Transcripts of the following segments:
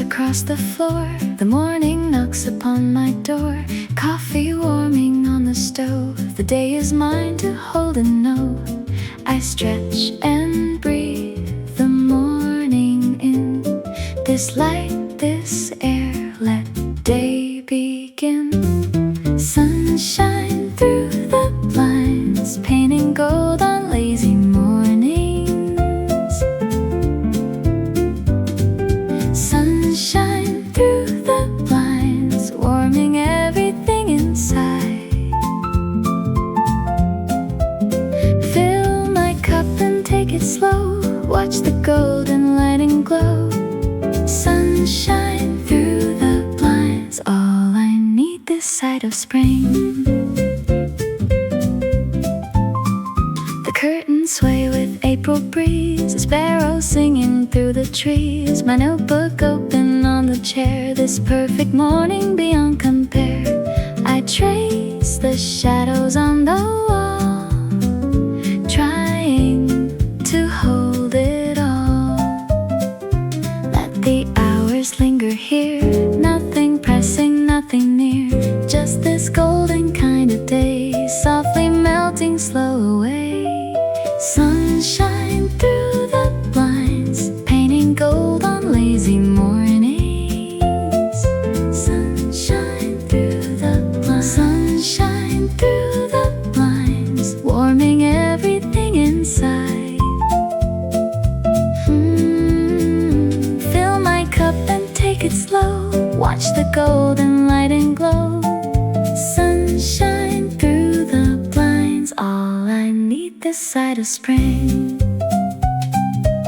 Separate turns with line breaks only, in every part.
across the floor. The morning knocks upon my door. Coffee warming on the stove. The day is mine to hold and know. I stretch and breathe the morning in. This light, this air, let day begin. Sunshine through the blinds, painting gold on lazy mornings. Sunshine through the blinds, warming everything inside. Fill my cup and take it slow. Watch the golden lighting glow. Sunshine through the blinds, all I need this side of spring. The curtains sway with April breeze, a sparrow singing through the trees. My notebook open on the chair, this perfect morning beyond compare. I trace the shadows on the wall, trying to hold it all. Let the hours linger here, nothing pressing, nothing near. Just this golden kind of day, softly melting slow away. Sunshine through the blinds, painting gold on lazy mornings. Sunshine through the blinds, sunshine through the blinds, warming everything inside. Fill my cup and take it slow. Watch the golden light and glow. Sunshine through the blinds, all I need this side of spring.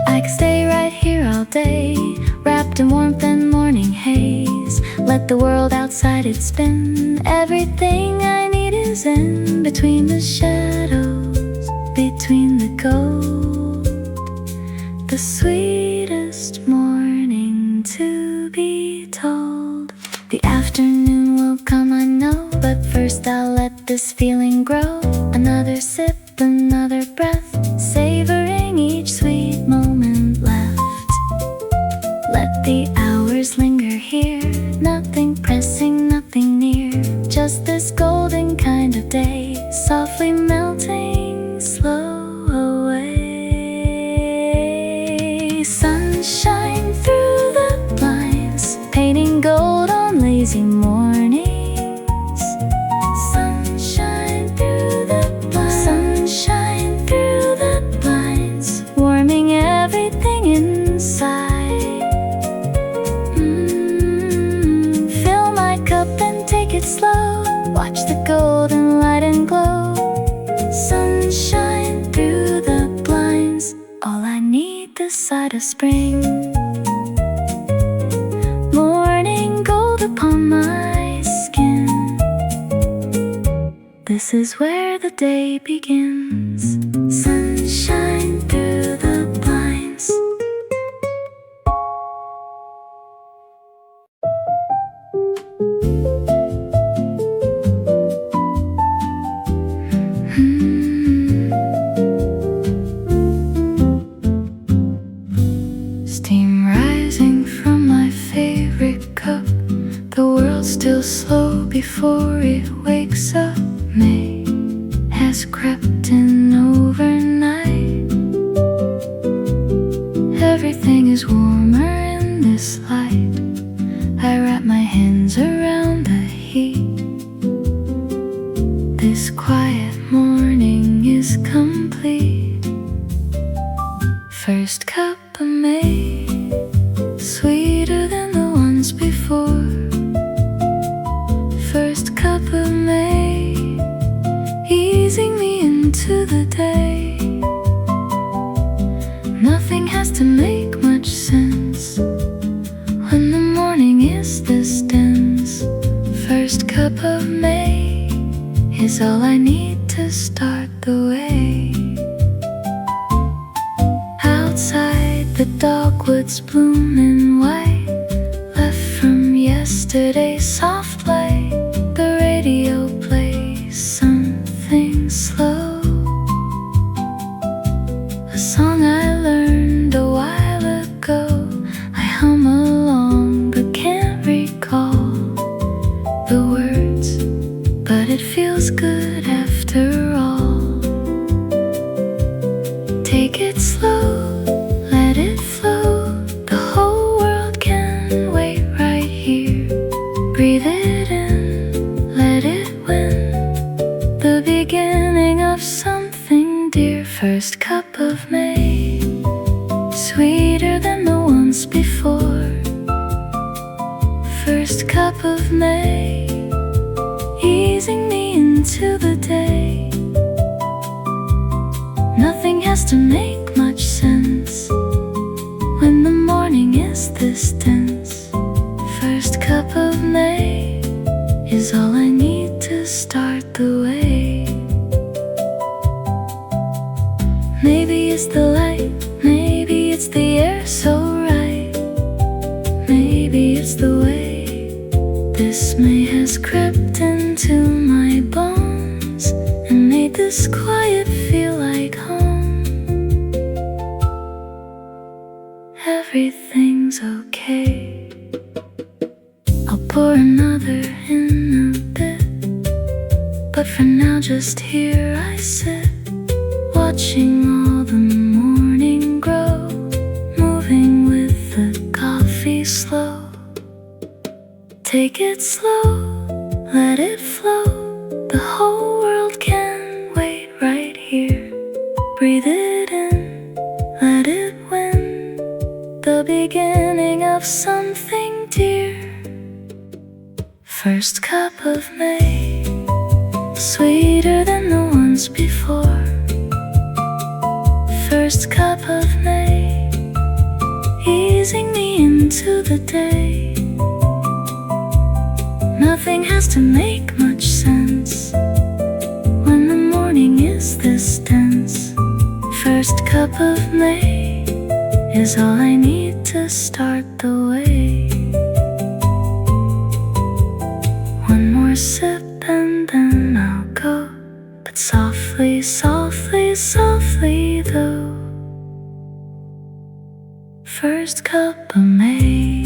I could stay right here all day, wrapped in warmth and morning haze. Let the world outside it spin. Everything I need is in between the shadows, between the gold. The sweetest morning to be told. The afternoon will come, I know, but first I'll let this feeling grow. Another sip, another breath, savoring each sweet moment left. Let the hours linger here, nothing pressing, nothing near. Just this golden kind of day, softly melting slow away. Sunshine through the blinds, painting gold on lazy mornings. Sunshine through the blinds, sunshine through the blinds, warming everything inside. Fill my cup and take it slow. Watch the golden light and glow. Sunshine through the blinds, all I need this side of spring. Morning gold upon my skin. This is where the day begins. Sunshine through the blinds. Steam rising from my favorite cup. The world's still slow before it wakes up. May has crept in overnight. Everything is warmer in this light. I wrap my hands around the heat. This quiet morning is complete. First cup of May, sweeter than the ones before. First cup of May, easing me into the day. Nothing has to make much sense when the morning is this dense. First cup of May is all I need to start the way. Outside the dogwoods bloom in white, left from yesterday's soft light. The radio plays something slow, a song I learned a while ago. I hum along into the day. Nothing has to make much sense when the morning is this dense. First cup of May is all I need to start the way. Maybe it's the light, maybe it's the air so right, maybe it's the way this May has crept into my bones and made this quiet feel like home. Everything's okay. I'll pour another in a bit, but for now just here I sit, watching all the morning grow, moving with the coffee slow. Take it slow, let it flow. The whole world can wait right here. Breathe it in, let it win, the beginning of something dear. First cup of May, sweeter than the ones before. First cup of May, easing me into the day. Nothing has to make much sense when the morning is this dense. First cup of May is all I need to start the way. One more sip and then I'll go, but softly, softly, softly though. First cup of May.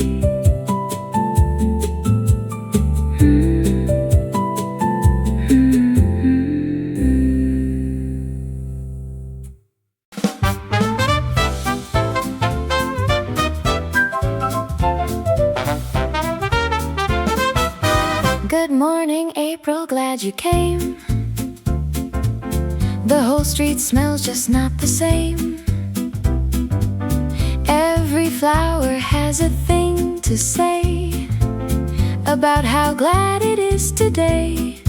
Good morning, April, glad you came. The whole street smells just not the same. Every flower has a thing to say about how glad it is today.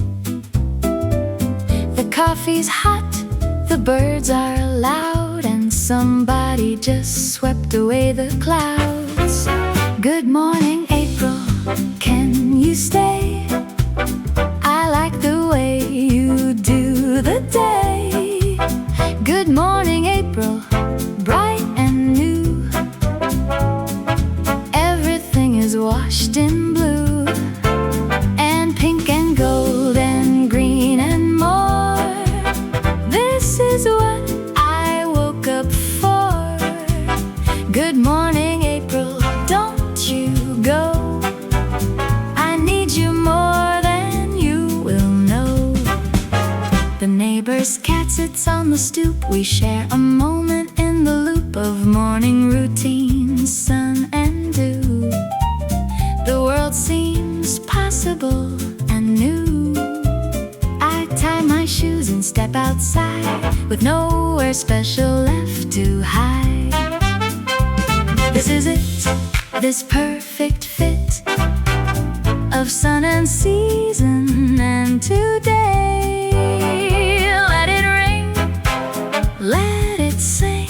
The coffee's hot, the birds are loud, and somebody just swept away the clouds. Good morning, April, can you stay? I like the way you do the day. Good morning, April, bright and new. Everything is washed in blue, and pink and gold and green and more. This is what I woke up for. Good morning, April, don't you go. I need you more than you will know. The neighbor's cat sits on the stoop. We share a moment in the loop of morning routine, sun and dew. The world seems possible and new. I tie my shoes and step outside with nowhere special left to hide. This is it, this perfect fit of sun and season and today. Let it ring, let it sing,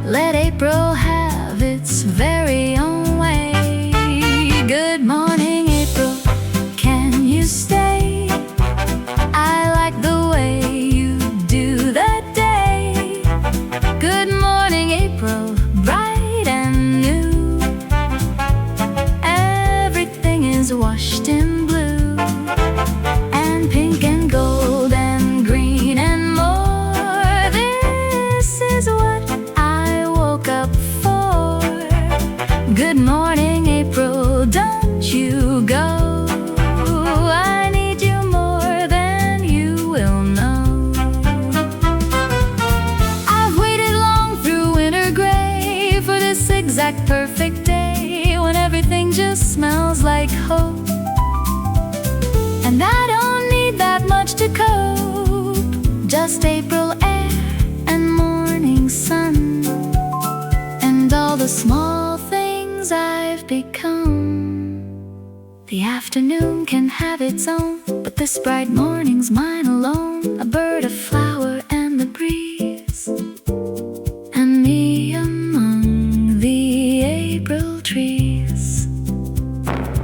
let April have its very own way. Good morning, April, can you stay? I like the way you do that day. Good morning, April, bright and new. Everything is washed in blue, and pink and gold and green and more. This is what I woke up for. Good morning, April, don't you go. I need you more than you will know. I've waited long through winter gray for this exact perfect day when everything just smells like hope. And I don't need that much to cope, just April air and morning sun, and all the small things I've become. The afternoon can have its own, but This bright morning's mine alone, a bird, a flower, and the breeze, and me among the April trees.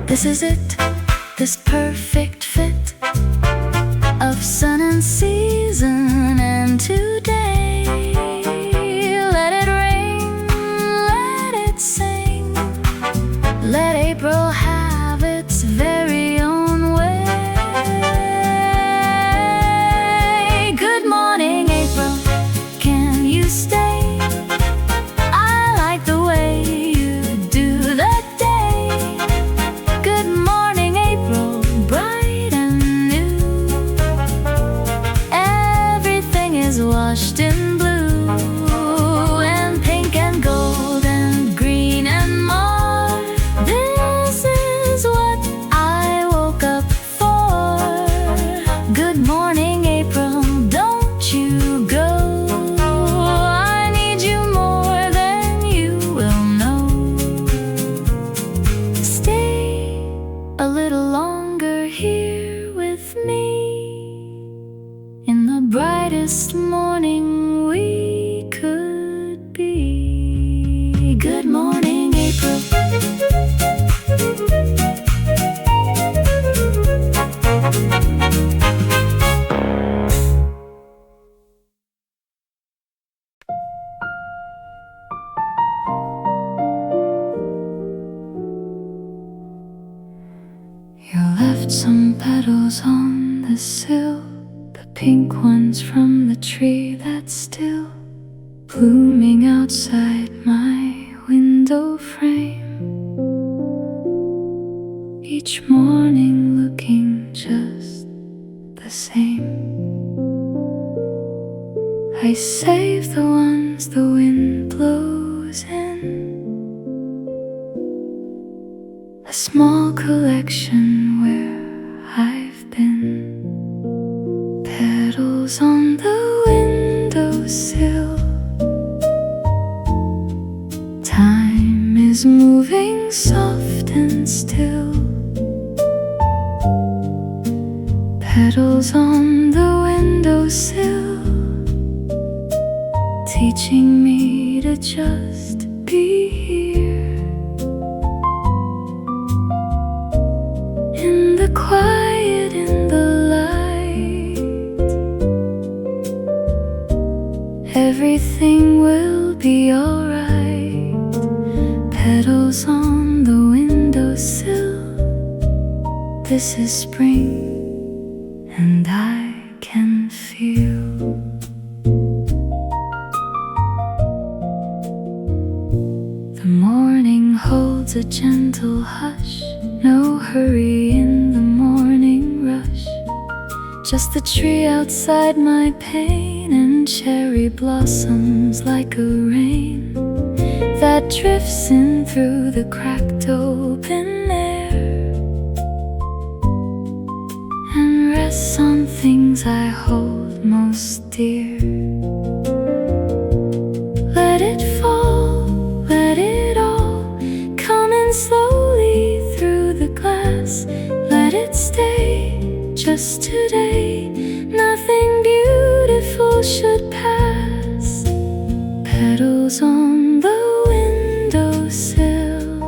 This is it, this perfect fit of sun and season and today. Let it rain, let it sing, let April have its very own way. Good morning, April, can you stay? I like the way you do the day. Good morning, April, bright and new. Everything is washed in blue and pink and gold and green and more. This is what I woke up for. Good morning, April, don't you go. I need you more than you will know. Stay a little longer here with me in the brightest morning we could be. Good morning, April. You left some petals on the sill, the pink ones from the tree that's still blooming outside my window frame. Each morning looking just the same. I save the ones the wind blows in, a small collection where I've been. Petals on the windowsill. Time is moving soft and still. Petals on the windowsill, teaching me to just be here. In the quiet, in the light, everything will be alright. Petals on the windowsill. This is spring, and I can feel. The morning holds a gentle hush, no hurry in the morning rush. Just the tree outside my pane and cherry blossoms like a rain that drifts in through the cracked open air and rests on things I hold most dear. Let it fall, let it all come in slowly through the glass. Let it stay just today, nothing beautiful should pass. Petals on the windowsill.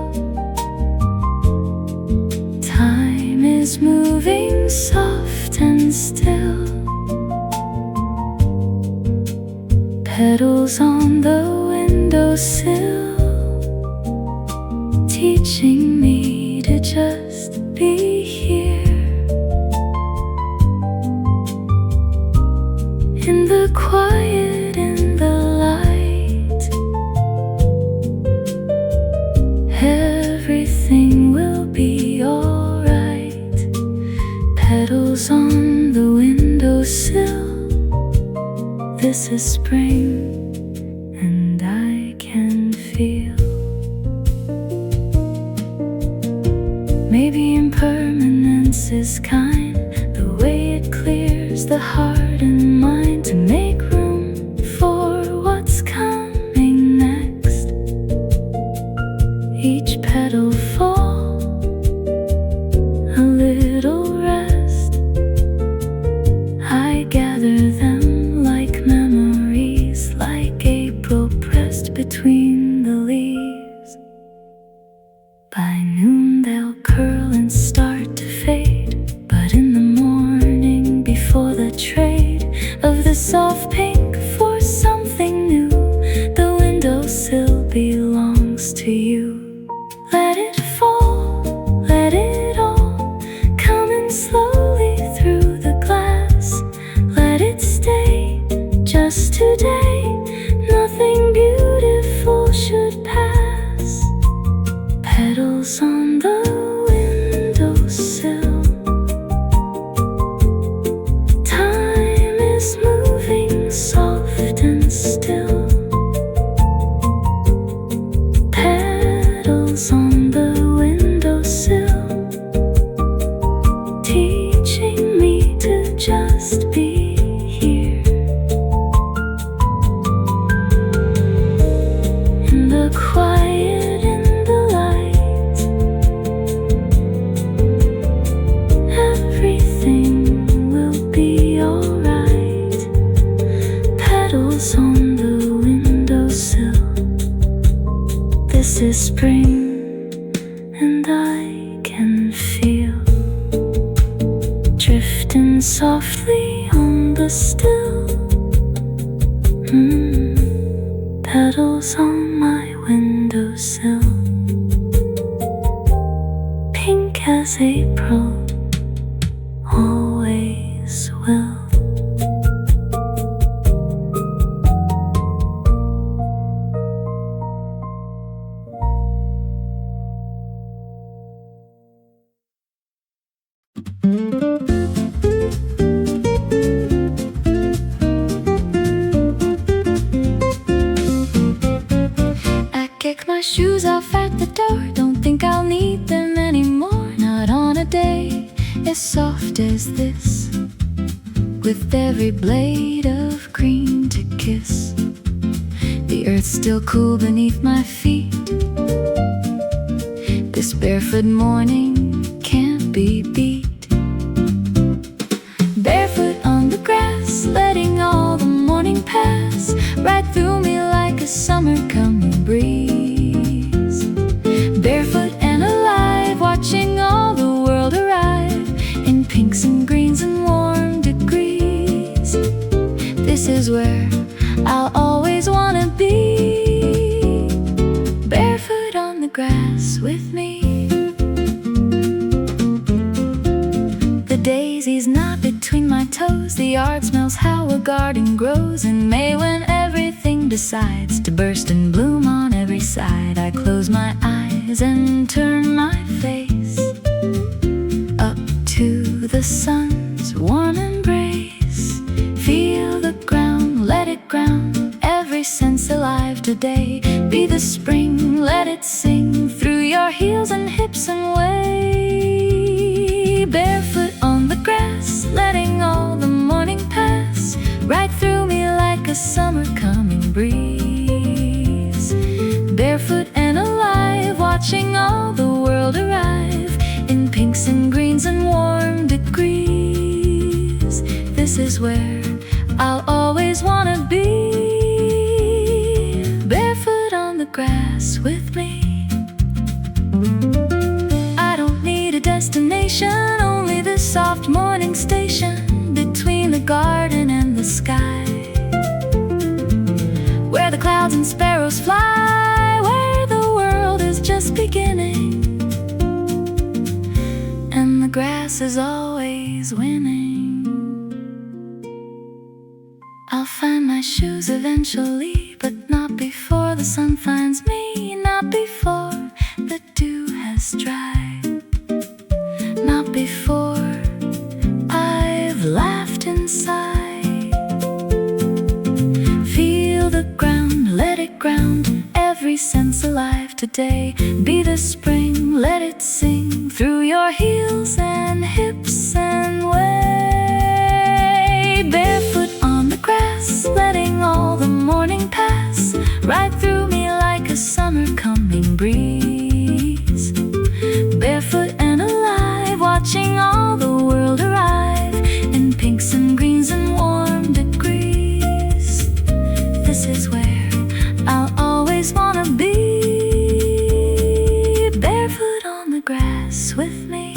Time is moving soft and still. Petals on the windowsill, teaching me to just be here. In the quiet, in the light, everything will be alright. Petals on the windowsill. This is spring, and I can feel. Maybe impermanence is kind, the way it clears the heart and mind to make room for what's coming next. Each petal fall, a little rest, for the trade of the soft pink for something new. The windowsill belongs to you. Let it fall, let it all come in slowly through the glass. Let it stay just today. Nothing beautiful should pass. Petals on the windowsill. Time is moving soft and still. Petals on the windowsill, teaching me to just be here. In the quiet, in the light, everything will be alright. Petals on the windowsill. This is spring, and I can feel drifting softly on the still. Petals on my windowsill, pink as April always will. Kick my shoes off at the door. Don't think I'll need them anymore. Not on a day as soft as this, with every blade of green to kiss. The earth's still cool beneath my feet. This barefoot morning can't be beat. Barefoot on the grass, letting all the morning pass right through me like a summer coming breeze. Barefoot and alive, watching all the world arrive in pinks and greens and warm degrees. This is where I'll always wanna be. Barefoot on the grass with me. The daisies knot between my toes. The yard smells how a garden grows in May, when everything decides to burst and bloom on every side. I close my eyes and turn my face up to the sun's warm embrace. Feel the ground, let it ground, every sense alive today. Be the spring, let it sing through your heels and hips and way. Barefoot on the grass, letting all the morning pass right through me like a summer coming breeze. Barefoot and alive, watching all the world arrive in pinks and greens and warm degrees. This is where I'll always wanna be. Barefoot on the grass with me. I don't need a destination, only this soft morning station between the garden and the sky, where the clouds and sparrows fly, where the world is just beginning and the grass is always winning. I'll find my shoes eventually, but not before the sun finds me, not before the dew has dried, not before I've laughed inside. Feel the ground, let it ground, every sense alive today. Be the spring, let it sing through your heels and hips and way. Barefoot on the grass, letting all the morning pass right through me like a summer coming breeze. Barefoot and alive, watching all the world arrive in pinks and greens and warm degrees. This is where I'll always wanna be. Barefoot on the grass with me.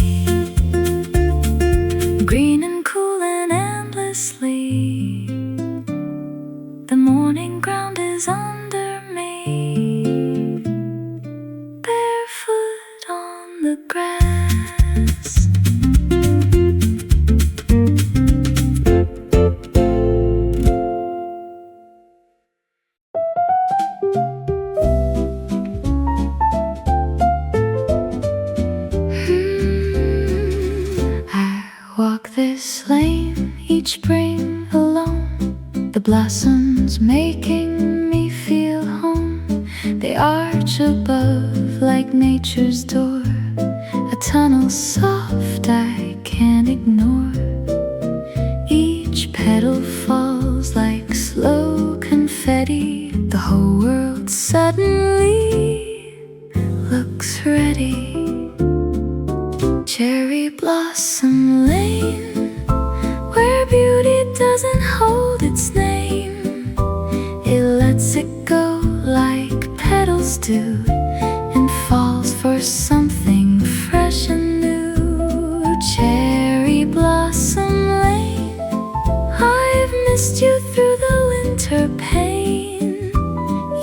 this lane each spring alone. The blossoms making me feel home. They arch above like nature's door, a tunnel soft I can't ignore. Each petal falls like slow confetti. The whole world suddenly looks ready. Cherry blossom lane, where beauty doesn't hold its name. It lets it go like petals do, and falls for something fresh and new. Cherry blossom lane, I've missed you through the winter pain.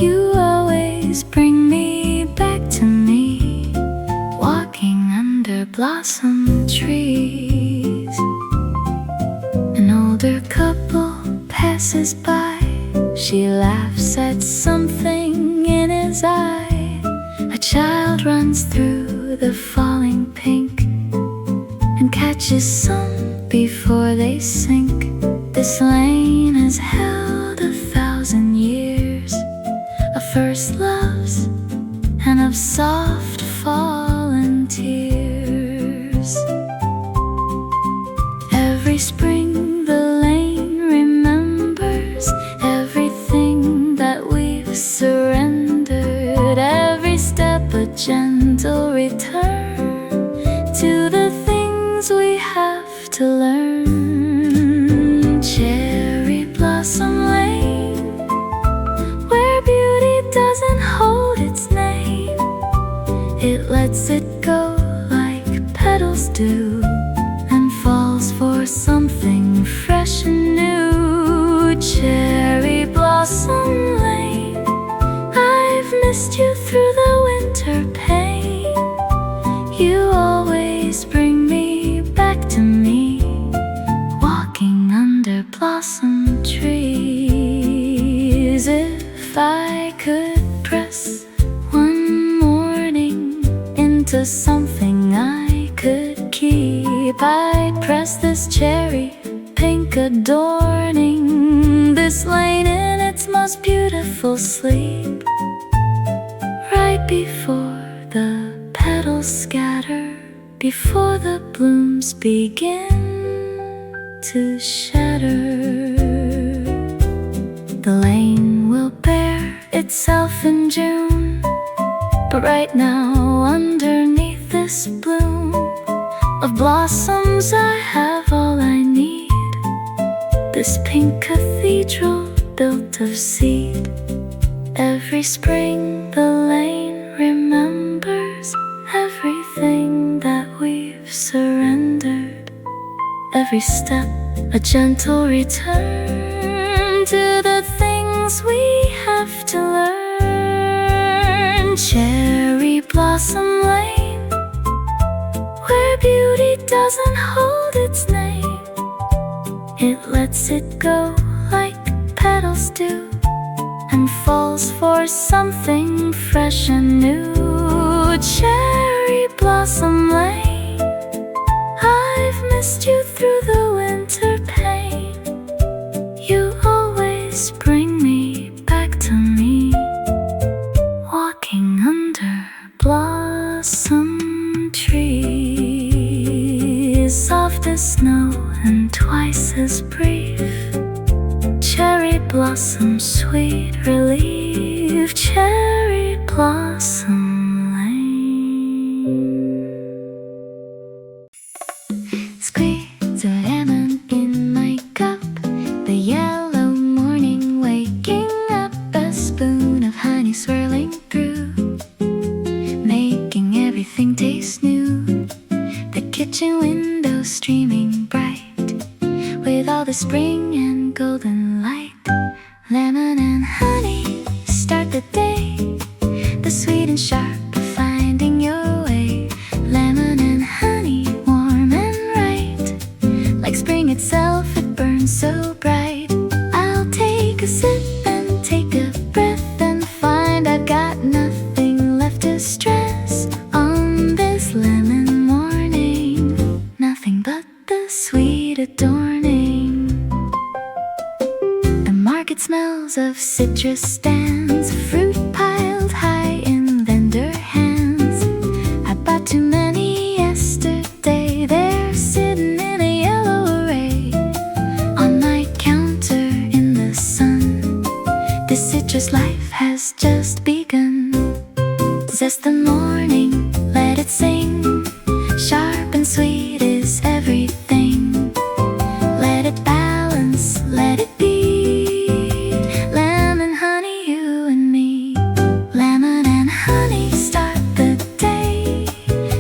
You always bring me back to me, walking under blossom trees. An older couple passes by. She laughs at something in his eye. A child runs through the falling pink and catches some before they sink. This lane has held 1,000 years of first loves and of soft fallen tears. Every spring the lane remembers everything that we've surrendered. Every step a gentle return to the things we have to learn. Cherry blossom lane, where beauty doesn't hold its name. It lets it go like petals do, and falls for something fresh and new. Cherry blossom lane, I've missed you through the winter pain. You always bring me back to me, walking under blossom trees. If I could press one morning into something I could keep, I'd press this cherry pink adorning this lane in its most beautiful sleep. Right before the petals scatter, before the blooms begin to shatter, the lane will bear itself in June. But right now, underneath this bloom of blossoms, I have all I need. This pink cathedral built of seed. Every spring the lane remembers everything that we've surrendered. Every step a gentle return to the things we have to learn. Cherry blossom lane, where beauty doesn't hold its name. It lets it go like petals do, and falls for something fresh and new. Cherry blossom lane, I've missed you through the winter pain. You always bring me back to me, walking under blossom trees. Soft as snow and twice as brief. Cherry blossom, sweet relief. Cherry blossom lane. Squeeze a lemon in my cup. The yellow morning waking up. A spoon of honey swirling through, making everything taste new. The kitchen window streaming bright with all the spring and golden light. Lemon and honey start the day, the sweet and sharp of finding your way. Lemon and honey, warm and right, like spring itself, it burns so bright. I'll take a sip and take a breath and find I've got nothing left to stress on this lemon morning. Nothing but the sweet adorning. The market smells of citrus stands, fruit piled high in vendor hands. I bought too many yesterday, they're sitting in a yellow array on my counter in the sun. This citrus life has just begun. Zest the morning, let it sing. Sharp and sweet is everything. Let it balance, let it be. Lemon, honey, you and me. Lemon and honey start the day.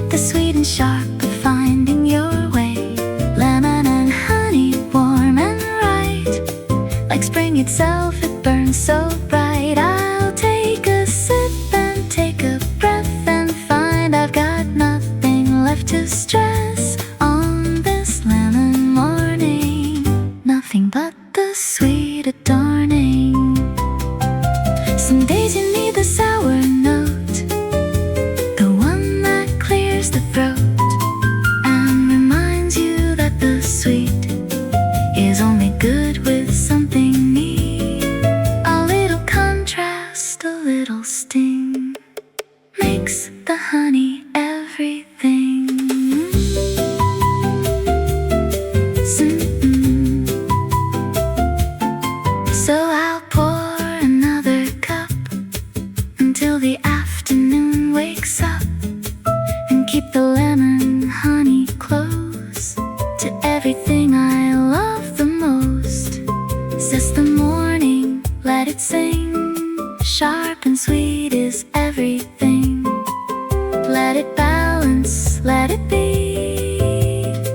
The sweet and sharp of finding your way. Lemon and honey, warm and right. Like spring itself, it burns so bright. I'll take a sip and take a breath and find I've got nothing left to stress on this lemon morning. Nothing but the sweet adorning. Some days you need the sour note, the one that clears the throat and reminds you that the sweet is only good with something neat. A little contrast, a little sting makes the honey everything. So I'll pour another cup until the afternoon wakes up, and keep the lemon honey close to everything I love the most. Zest the morning, let it sing. Sharp and sweet is everything. Let it balance, let it be.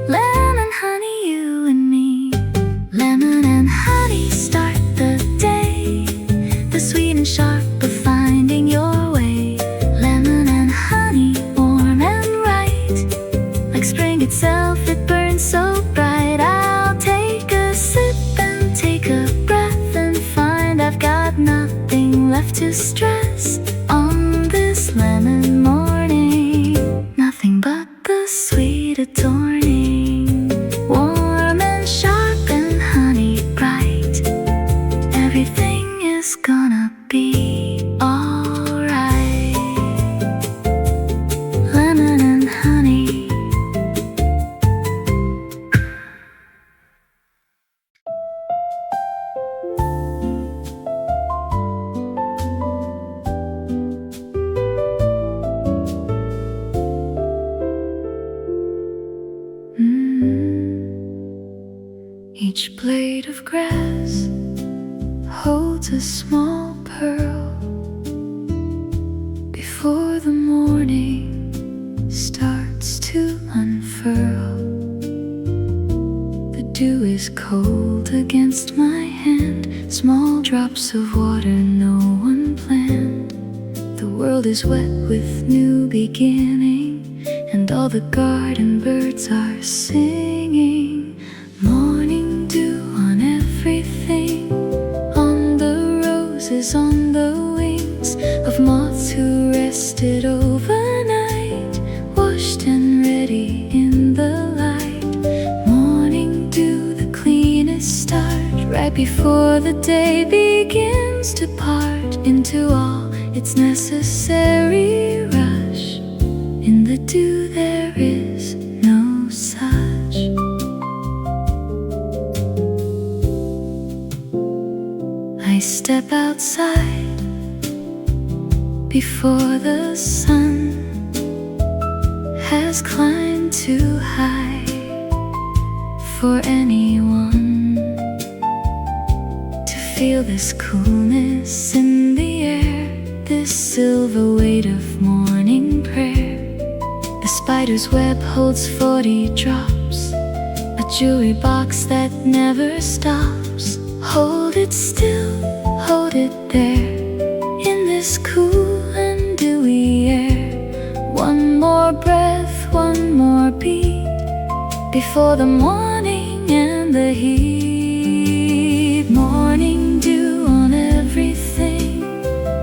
Lemon, honey, you and me. Lemon and honey start the day. The sweet and sharp of finding your way. Lemon and honey, warm and right. Like spring itself, it burns so bright. I'll take a sip and take a breath and find I've got nothing left to stress on this lemon morning. Nothing but the sweet adorning. Warm and sharp and honey bright. Everything is gonna be alright. Lemon and honey. Each blade of grass holds a small pearl before the morning starts to unfurl. The dew is cold against my hand, small drops of water no one planned. The world is wet with new beginning, and all the garden birds are singing. Morning dew on everything, on the roses, on the wings of moths who rested overnight, washed and ready in the light. Morning dew, the cleanest start, right before the day begins to part into all its necessary rush. In the dew there is no such. I step outside before the sun has climbed too high for anyone to feel this coolness in the air, this silver weight of morning prayer. The spider's web holds 40 drops, a jewelry box that never stops. Hold it still, hold it there, in this cool and dewy air. One more breath, one more beat, before the morning and the heat. Morning dew on everything,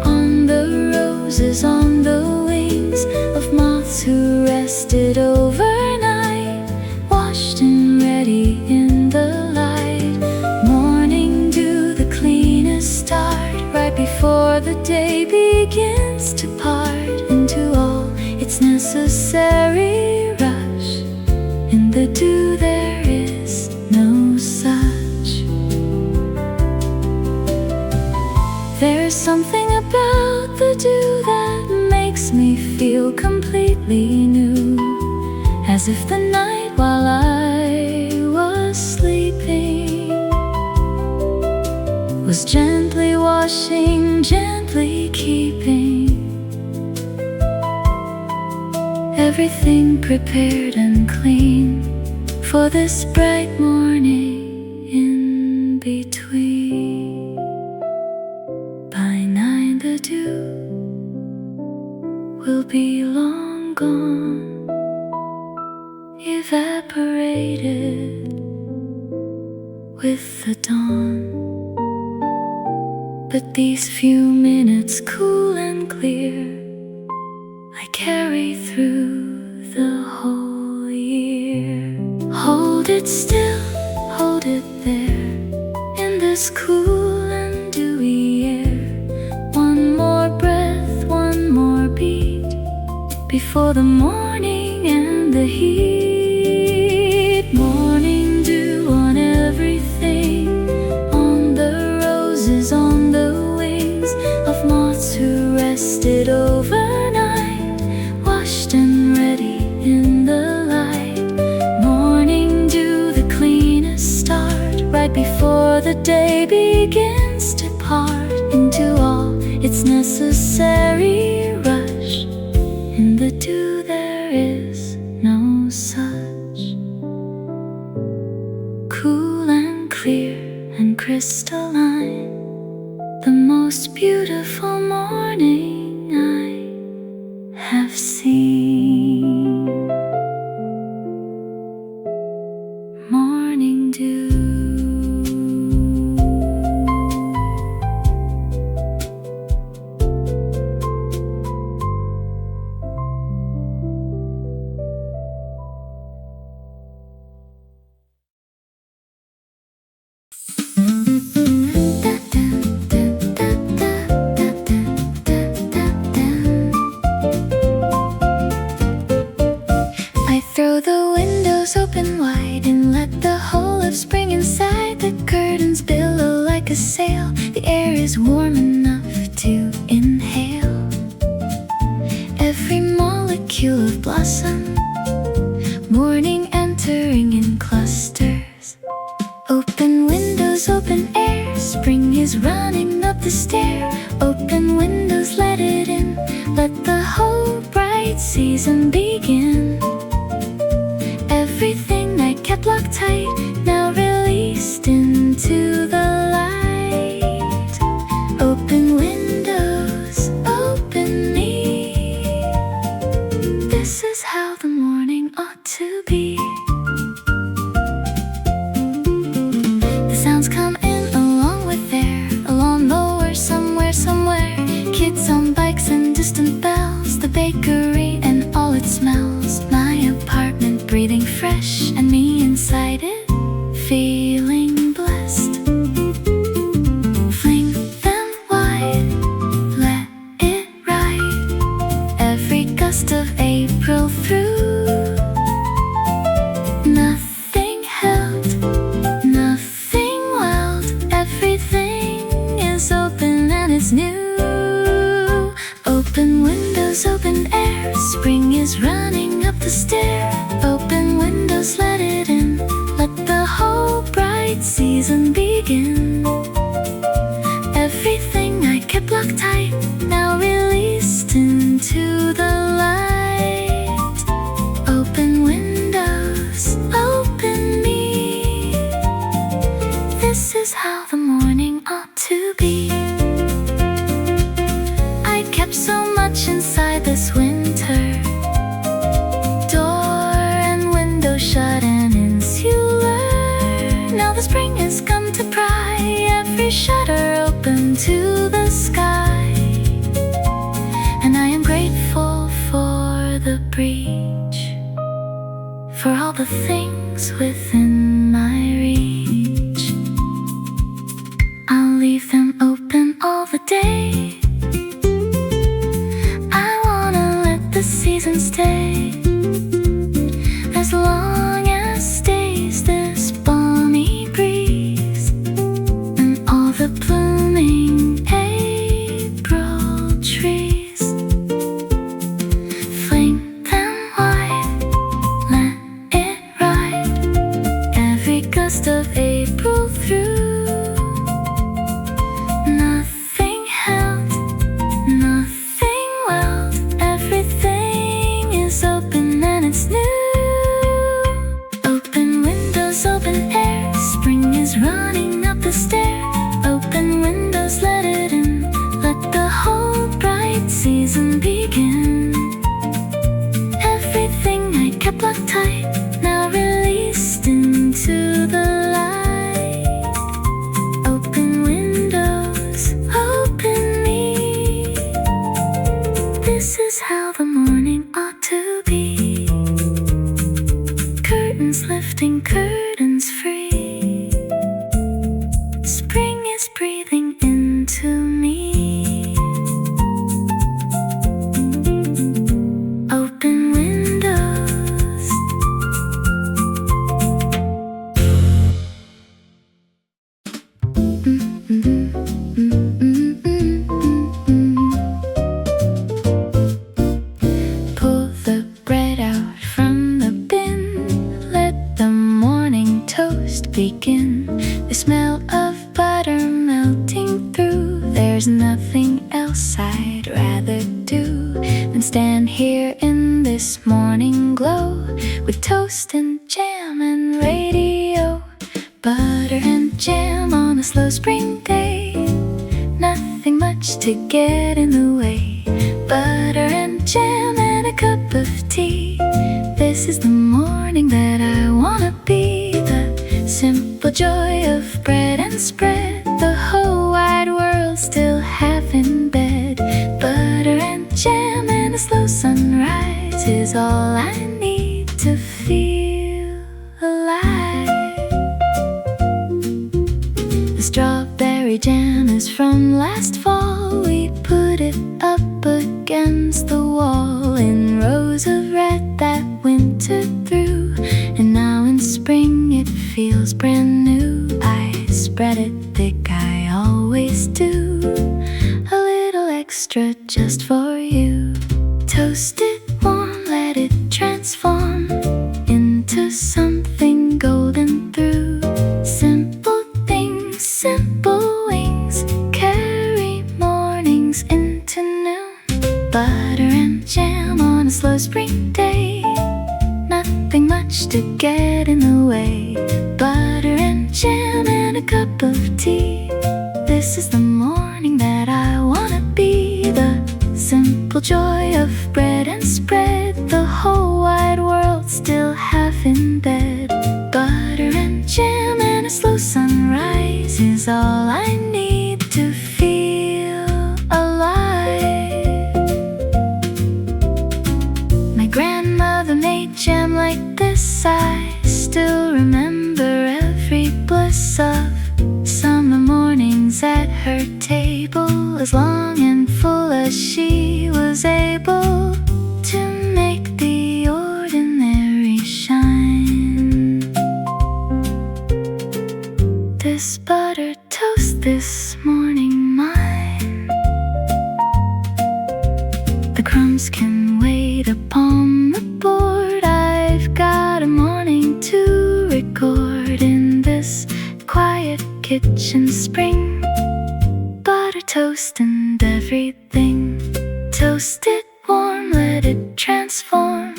on the roses, on the wings of moths who rested overnight, washed and ready in the day begins to part into all its necessary rush. In the dew there is no such. There's something about the dew that makes me feel completely new, as if the night while I was sleeping was gently washing, gently keeping everything prepared and clean for this bright morning in between. By 9 the dew will be long gone, evaporated with the dawn. But these few minutes cool and clear I carry through the whole year. Hold it still, hold it there, in this cool and dewy air. One more breath, one more beat, before the morning and the heat. Morning dew on everything, on the roses, on the wings of moths who rested overnight, washed and ready in the light. Morning dew, the cleanest start, right before the day begins to part into all its necessary rush. In the dew there is no such. Cool and clear and crystalline, the most beautiful morning I have seen. Morning dew. Throw the windows open wide and let the whole of spring inside. The curtains billow like a sail, the air is warm enough to inhale. Every molecule of blossom, morning entering in clusters. Open windows, open air, spring is running up the stair. Open windows, let it in, let the whole bright season begin. Everything I kept locked tight, now released into the light. Open windows, open me. This is how the morning ought to be. The sounds come in along with air, a lawnmower somewhere, somewhere. Kids on bikes and distant bells, the bakery and all it smells. My apartment breathing fresh, and me inside it, feeling blessed. Fling them wide, let it ride, every gust of April through. Nothing held, nothing wild, everything is open and it's new. Open windows, open air, spring is running up the stair. Open windows, let it in, let the whole bright season begin. Everything I kept locked tight, now released into the light. Open windows, open me. This is how the morning ought to be. I kept so much inside this winter, shut and insular. Now the spring has come to pry every shutter open to the sky. And I am grateful for the breach, for all the things within my reach. I'll leave them open all the day, through. Nothing held, nothing wild. Everything is open and it's new. Open windows, open air. Spring is running up the stair. Open windows, let it in. Let the whole bright season begin. Everything I kept locked tight, now released into the light. Open windows, open me. This is how the morning ought to be. Curtains lifting, curtains free. Spring is breathing into me. Open windows. Pull the bread out from the bin. Let the morning toast begin. The smell of butter melting through. There's nothing else I'd rather do than stand here in this morning glow with toast and jam and radio. Butter and jam on a slow spring day. Nothing much to get in the way. Butter and jam and a cup of tea. This is the morning that I wanna be. The simple joy of bread and spread. The whole wide world still half in bed. Butter and jam and a slow sunrise is all I need to feel alive. The strawberry jam is from last fall. We put it up against the wall in rows of red that winter through. And now in spring it feels brand new. I spread it thick, I always do. A little extra just for you. Toast it warm, let it transform into something golden through. Simple things, simple wings, carry mornings into noon. Butter and jam on a slow spring day. Nothing much to get in the way. Butter and jam and a cup of tea. This is the morning that I wanna be. The simple joy of bread and spread. The whole wide world still half in bed. Butter and jam and a slow sunrise is all I need to feel alive. My grandmother made jam like this. I still remember every bliss of summer mornings at her table. As long and full as she was able to make the ordinary shine. This butter toast this morning mine. The crumbs can wait upon the board. I've got a morning to record in this quiet kitchen spring. Butter, toast and everything. Toast it warm, let it transform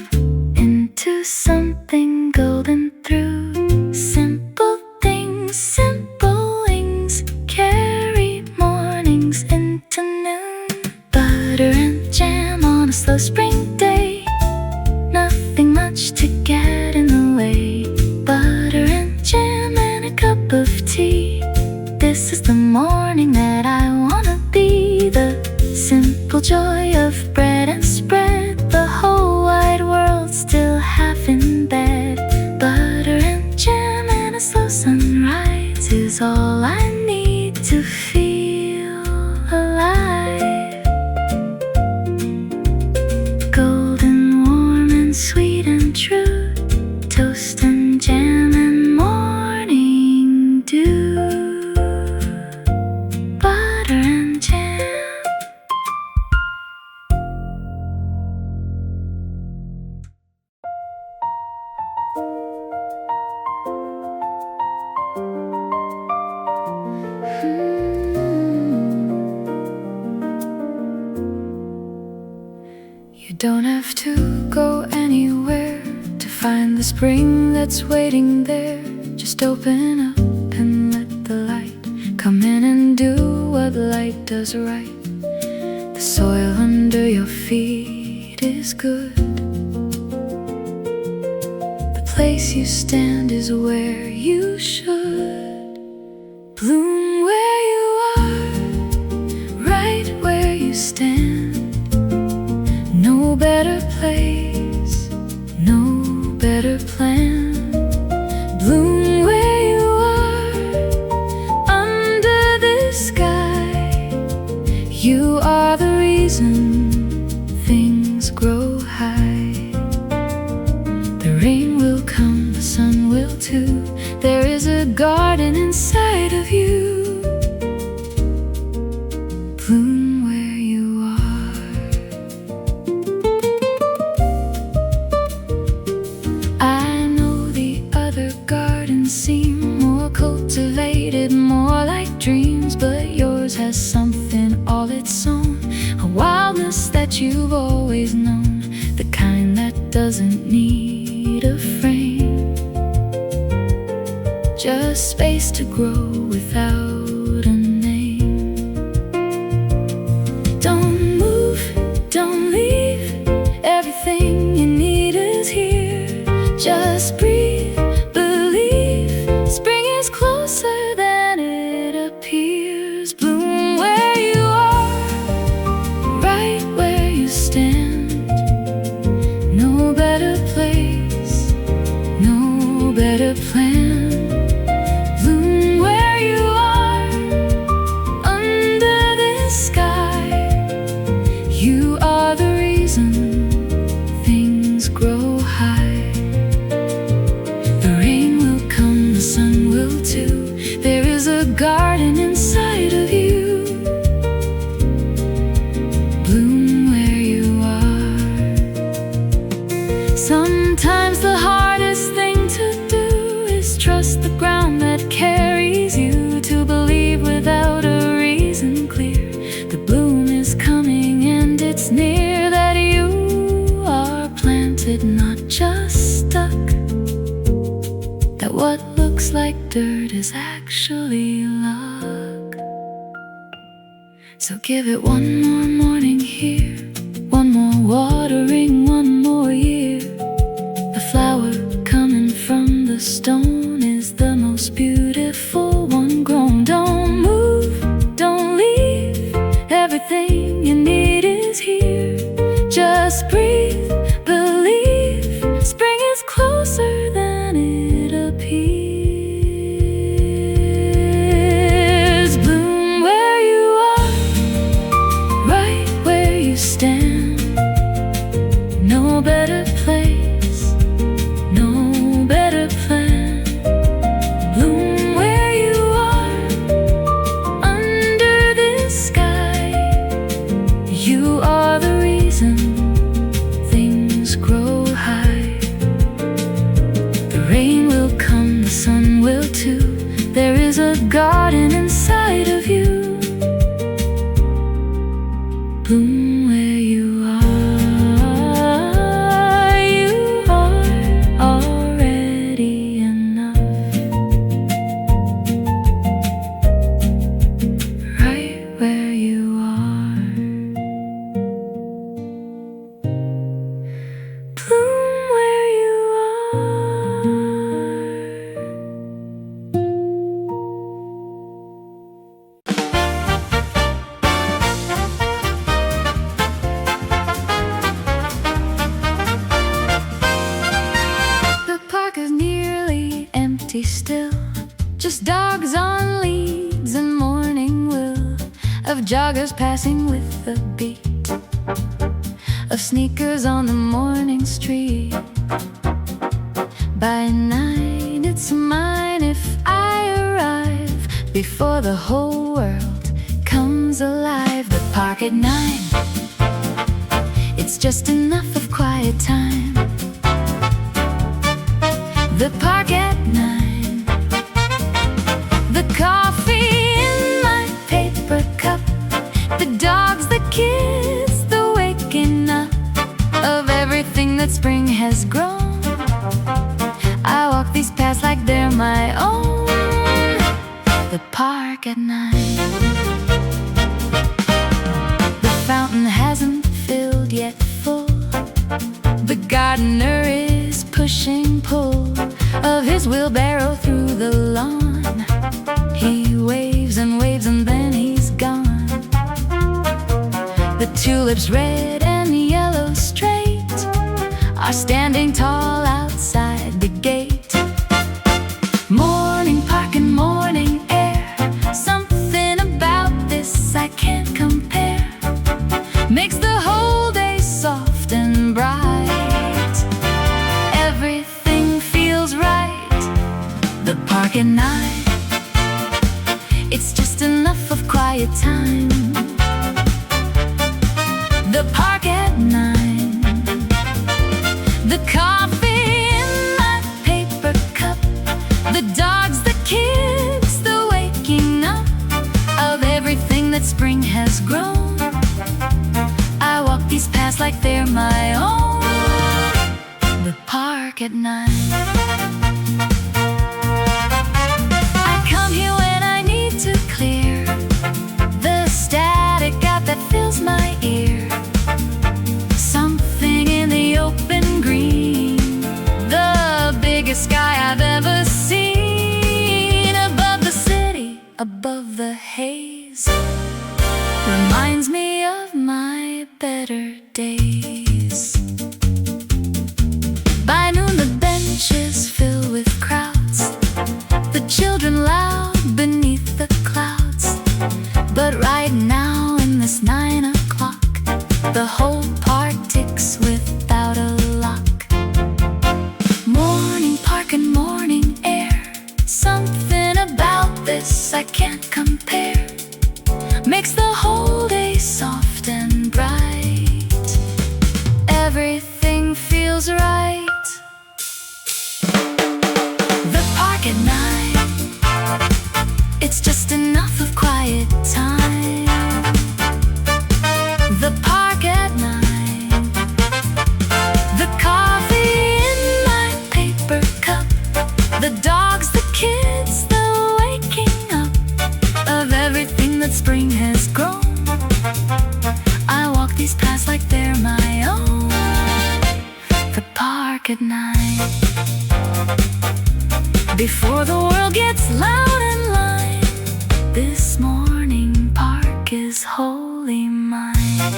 into something golden through. Simple things, simple wings, carry mornings into noon. Butter and jam on a slow spring day. Nothing much to get in the way. Butter and jam and a cup of tea. This is the morning that I wanna be. The simple joy of bread and spread. The whole wide world still half in bed. Butter and jam and a slow sunrise is all I need to feel alive. Golden, warm and sweet and true. Toast and jam and morning dew. Butter and jam. don't have to go anywhere to find the spring that's waiting there. Just open up and let the light come in and do what light does right. The soil under your feet is good. The place you stand is where you should bloom, where you are, right where you stand. No better place, no better plan. Bloom where you are, under this sky. You are the reason things grow high. The rain will come, the sun will too. There is a garden inside of you. Bloom where you are. I know the other gardens seem more cultivated, more like dreams, but yours has something all its own, a wildness that you've always known, the kind that doesn't need a frame, just space to grow without a name. Don't move, don't leave, everything you need is here. Just breathe, believe, spring is closer than it appears. Bloom where you are, right where you stand. No better place, no better plan. Bloom where you are, under this sky. You are the reason things grow high. The rain will come, the sun will too. There is a garden inside of you. Bloom where you are. Sometimes the hardest thing to do is trust the ground that carries you, to believe without a reason clear. The bloom is coming and it's near, that you are planted, not just stuck, that what looks like dirt is actually luck. So give it one more morning here, one more watering, one more year. The flower coming from the stone is the most beautiful one grown. Don't move, don't leave, everything you need is here. Just breathe, believe, spring is closer than it appears. Bloom where you are, right where you stand. No better place, no better plan. Bloom where you are, under this sky. You are the reason things grow high. The rain will come, the sun will too. There is a garden inside of you. Bloom where you are. You are already enough, right where you are. Bloom where you are. The park is nearly empty still, just dogs on leads and morning will of joggers passing with the beat of sneakers on the morning street. By 9 it's mine if I arrive before the whole world comes alive. The park at 9, it's just enough of quiet time. The park at 9, the coffee in my paper cup, the dogs, the kids, the waking up. the park at night. The fountain hasn't filled yet full. The gardener is pushing pull of his wheelbarrow through the lawn. He waves and waves and then he's gone. The tulips, red and yellow straight, are standing tall outside the gate. Morning park and morning air, something about this I can't compare. Makes the whole day soft and bright. Everything feels right. The park at night, it's just enough of quiet time. The park at night, the coffee in my paper cup, the dogs, the kids, the waking up of everything that spring has grown. I walk these paths like they're my own. The park at night. I come here when I need to clear the static out that fills my ear. Something in the open green, the biggest sky I've ever seen. Above the city, above the haze, reminds me of my better days. By noon the benches fill with crowds, the children loud beneath the clouds. But right now in this 9 o'clock, the whole park ticks without a lock. Morning park and morning air, something about this I can't compare. Makes the whole day soft and bright. Everything feels right. The park at night, it's just enough of quiet time. The park at night, the coffee in my paper cup, the dogs, the kids, the waking up of everything that spring has grown. I walk these paths like they're my own. The park at night. Before the world gets loud and line, this morning park is wholly mine.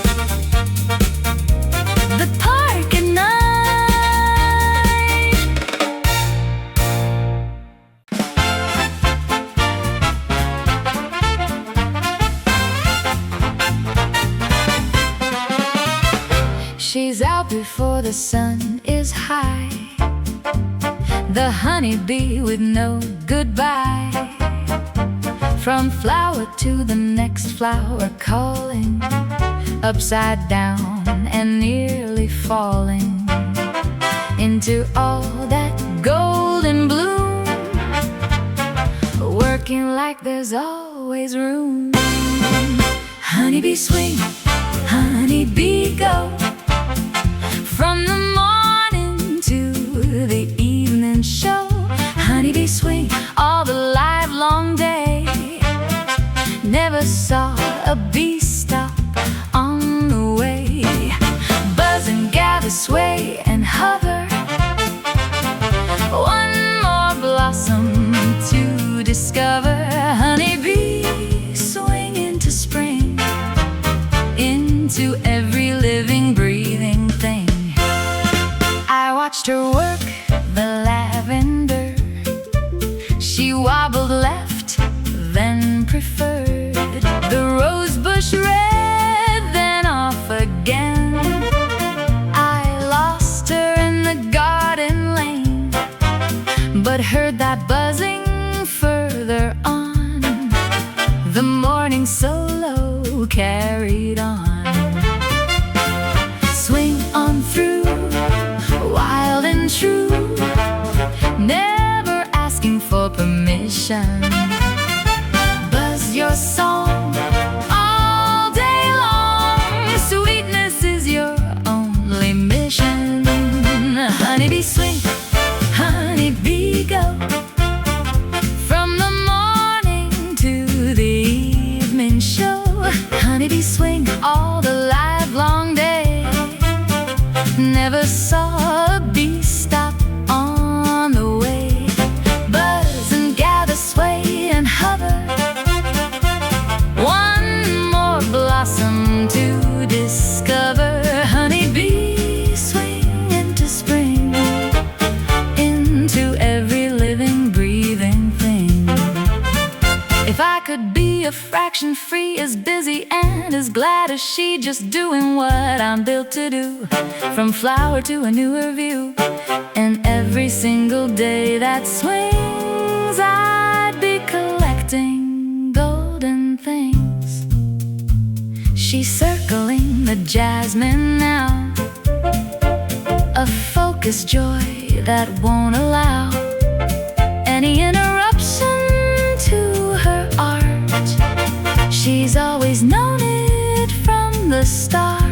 The park at night. She's out before the sun is high, the honeybee with no goodbye. From flower to the next flower, calling, upside down and nearly falling into all that golden bloom, working like there's always room. Honeybee swing, honeybee go, from the morning to the evening show. Honeybee swing all the live long day. Never saw a bee stop on the way. Buzz and gather, sway and hover, one more blossom to discover. Honeybee swing into spring, into every living, breathing thing. I watched her work the lavender. She wobbled left, then preferred the rosebush red, then off again. I lost her in the garden lane, but heard that buzzing further on. The morning solo carried on. Swing on through, wild and true, never asking for permission. Buzz your song all day long, sweetness is your only mission. Honeybee swing, honeybee go, from the morning Honeybee swing all the livelong day. Never saw a bee stop on the way. Buzz and gather, sway and hover, one more blossom to discover. Honeybee swing into spring, into every living, breathing thing. If I could be a fraction free, as busy and as glad as she, just doing what I'm built to do, from flower to a newer view. And every single day that swings, I'd be collecting golden things. She's circling the jasmine now, a focused joy that won't allow any interruption to her art. She's always known it from the start.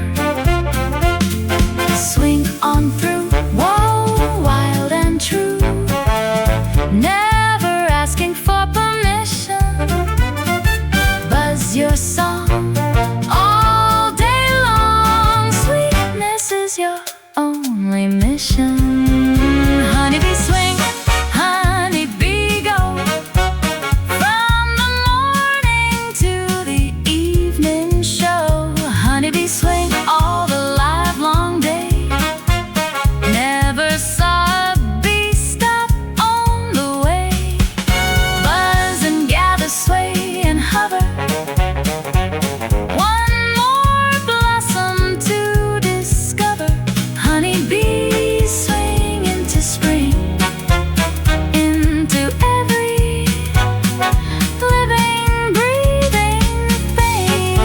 Swing on through, whoa, wild and true, never asking for permission. Buzz your song all day long, sweetness is your only mission. Honeybee swing, honeybee go, from the morning to the evening show. Honeybee swing all the livelong day. Never saw a bee stop on the way. Buzz and gather, sway and hover, one more blossom to discover. Honeybees swing into spring, into every living, breathing thing.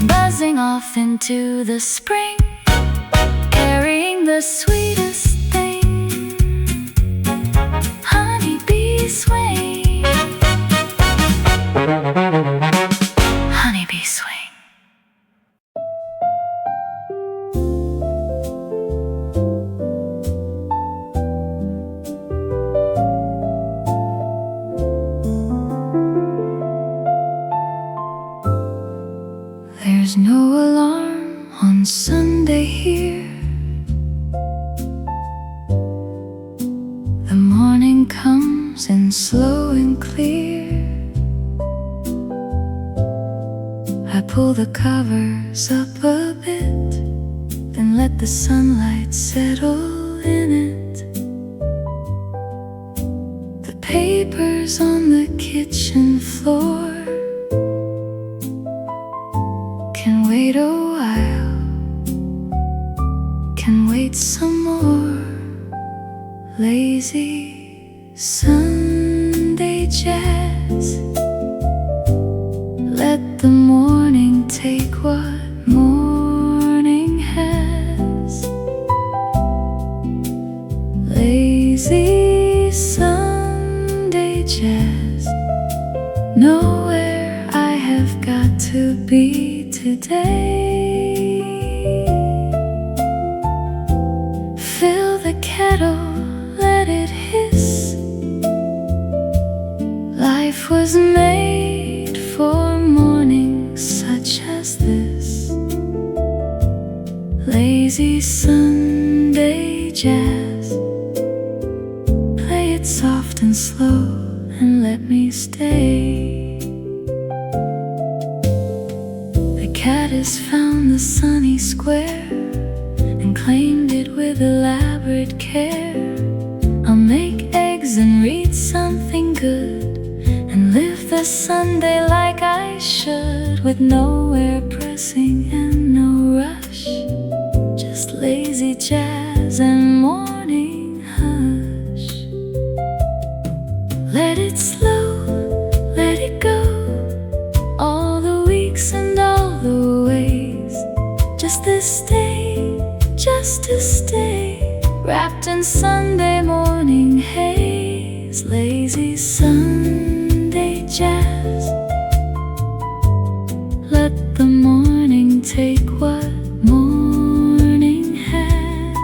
Buzzing off into the spring, carrying the sweetest thing. Honeybee swing, honeybee swing. There's no alarm on Sunday here. The morning comes in slow and clear. I pull the covers up a bit, then let the sunlight settle in it. The papers on the kitchen floor can wait a while, can wait some more. Lazy Sunday jazz, let the morning take what morning has. Lazy Sunday jazz, nowhere I have got to be today. Fill the kettle, let it hiss. Life was made for mornings such as this. Lazy Sunday jazz, play it soft and slow and let me stay. The cat has found the sunny square and claimed it with elaborate care. I'll make eggs and read something good and live the Sunday like I should, with nowhere pressing and no rush, just lazy jazz and morning hush. Let it slow, let it go, all the weeks and all the ways. Just this day, just to stay, wrapped in Sunday morning haze. Lazy Sunday jazz, let the morning take what morning has.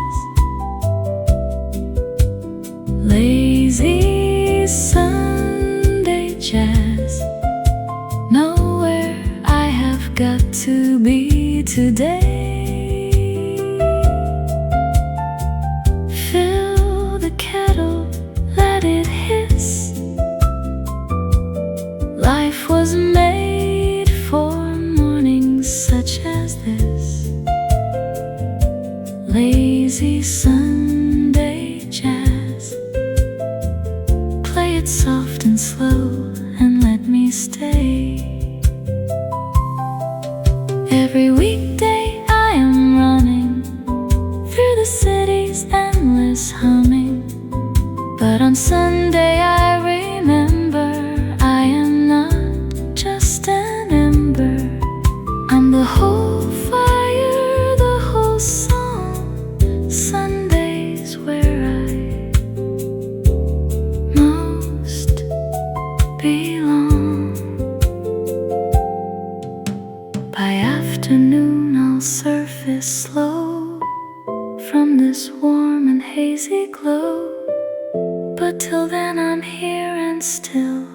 Lazy Sunday jazz, let it hiss. Life was made for mornings such as this. Lazy Sunday jazz. Play it soft and slow and let me stay. Every weekday I am running through the city's endless humming, but on Sunday I remember I am not just an ember. I'm the whole fire, the whole song. Sunday's where I most belong. By afternoon I'll surface slow from this warm and hazy glow, but till then I'm here and still.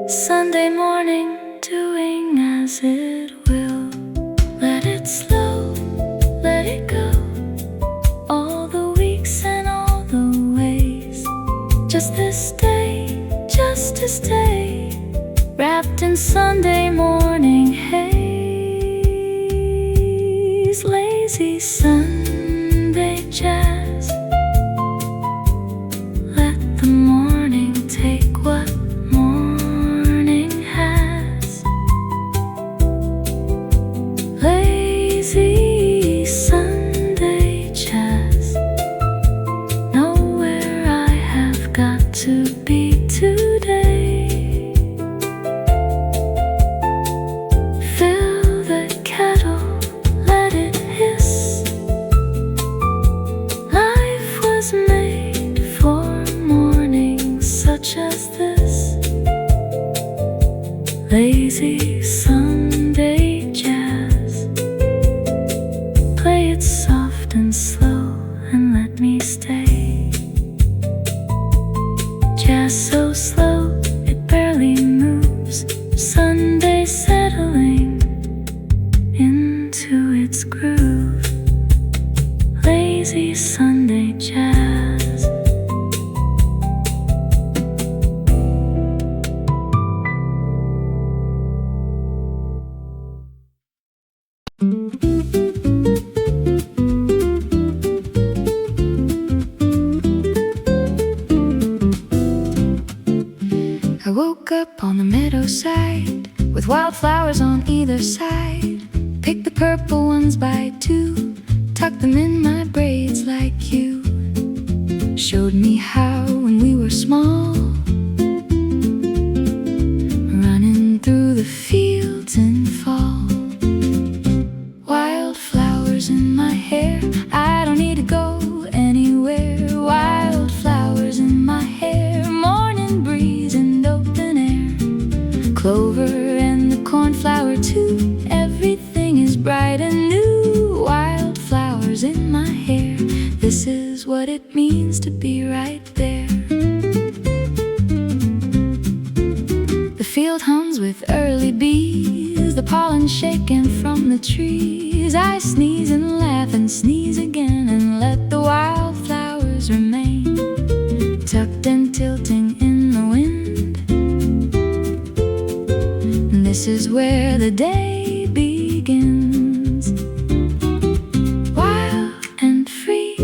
Sunday morning doing as it will. Let it slow, let it go, all the weeks and all the ways. Just this day, just to stay, wrapped in Sunday morning haze. Lazy Sunday jazz. Let the morning take what morning has. Lazy Sunday jazz. Know where I have got to be today. Fill the kettle, let it hiss. Life was made for mornings such as this. Lazy Sunday jazz. Play it soft and slow and let me stay. Jazz so slow it barely moves. Sunday settling into its groove. Lazy Sunday jazz. I woke up on the meadowside with wildflowers on either side. Picked the purple ones by two, tucked them in my braids like you showed me how when we were small, running through the fields in fall. Wildflowers in my hair, I don't need to go anywhere. Wildflowers in my hair, morning breeze and open air. Clover and the cornflower too, everything is bright and new. Wildflowers in my hair, this is what it means to be right there. The field hums with early bees, the pollen shaken from the trees. I sneeze and laugh and sneeze again and let the wildflowers remain, tucked and tilting in the wind. And this is where the day begins. Wild and free,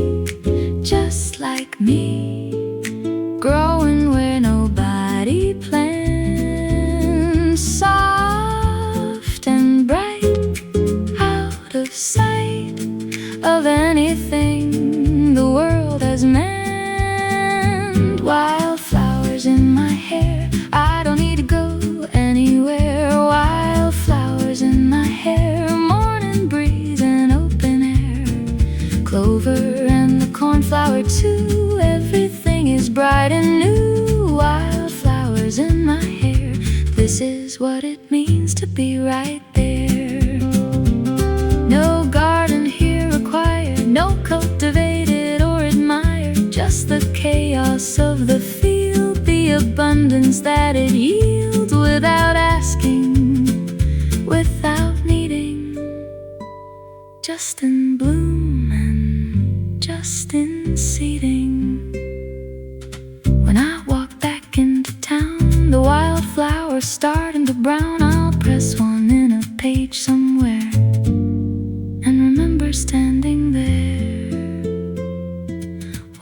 just like me, growing where nobody plans. Soft and bright, out of sight of anything the world has meant. Wildflowers in my hair, I don't need to go anywhere. Wildflowers in my hair, morning breeze and open air. Clover and the cornflower too, everything is bright and new. Wildflowers in my hair, this is what it means to be right there. No garden here required, no cultivated or admired, just the chaos of the field, the abundance that it yields, without asking, without needing, just in bloom and just in seeding. When I flowers starting to brown, I'll press one in a page somewhere and remember standing there,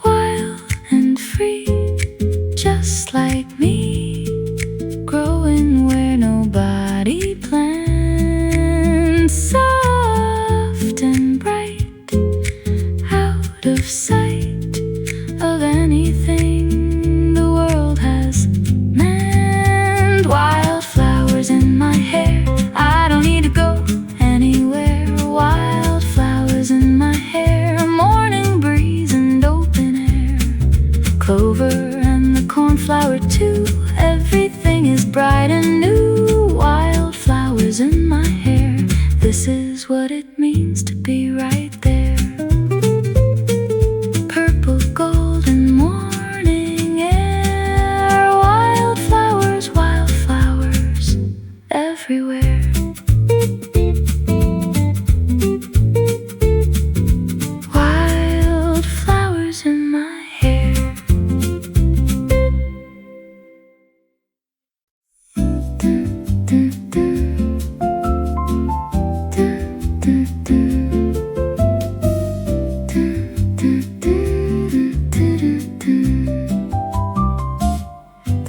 wild and free, just like me, growing where nobody planned, soft and bright, out of sight of anything the world has manned. Wildflowers in my hair, I don't need to go anywhere. Wildflowers in my hair, a morning breeze and open air, clover and the cornflower too, everything is bright and new. Wildflowers in my hair, this is what it means to be right there. Purple, golden morning air, wildflowers, wildflowers everywhere. Wildflowers in my hair.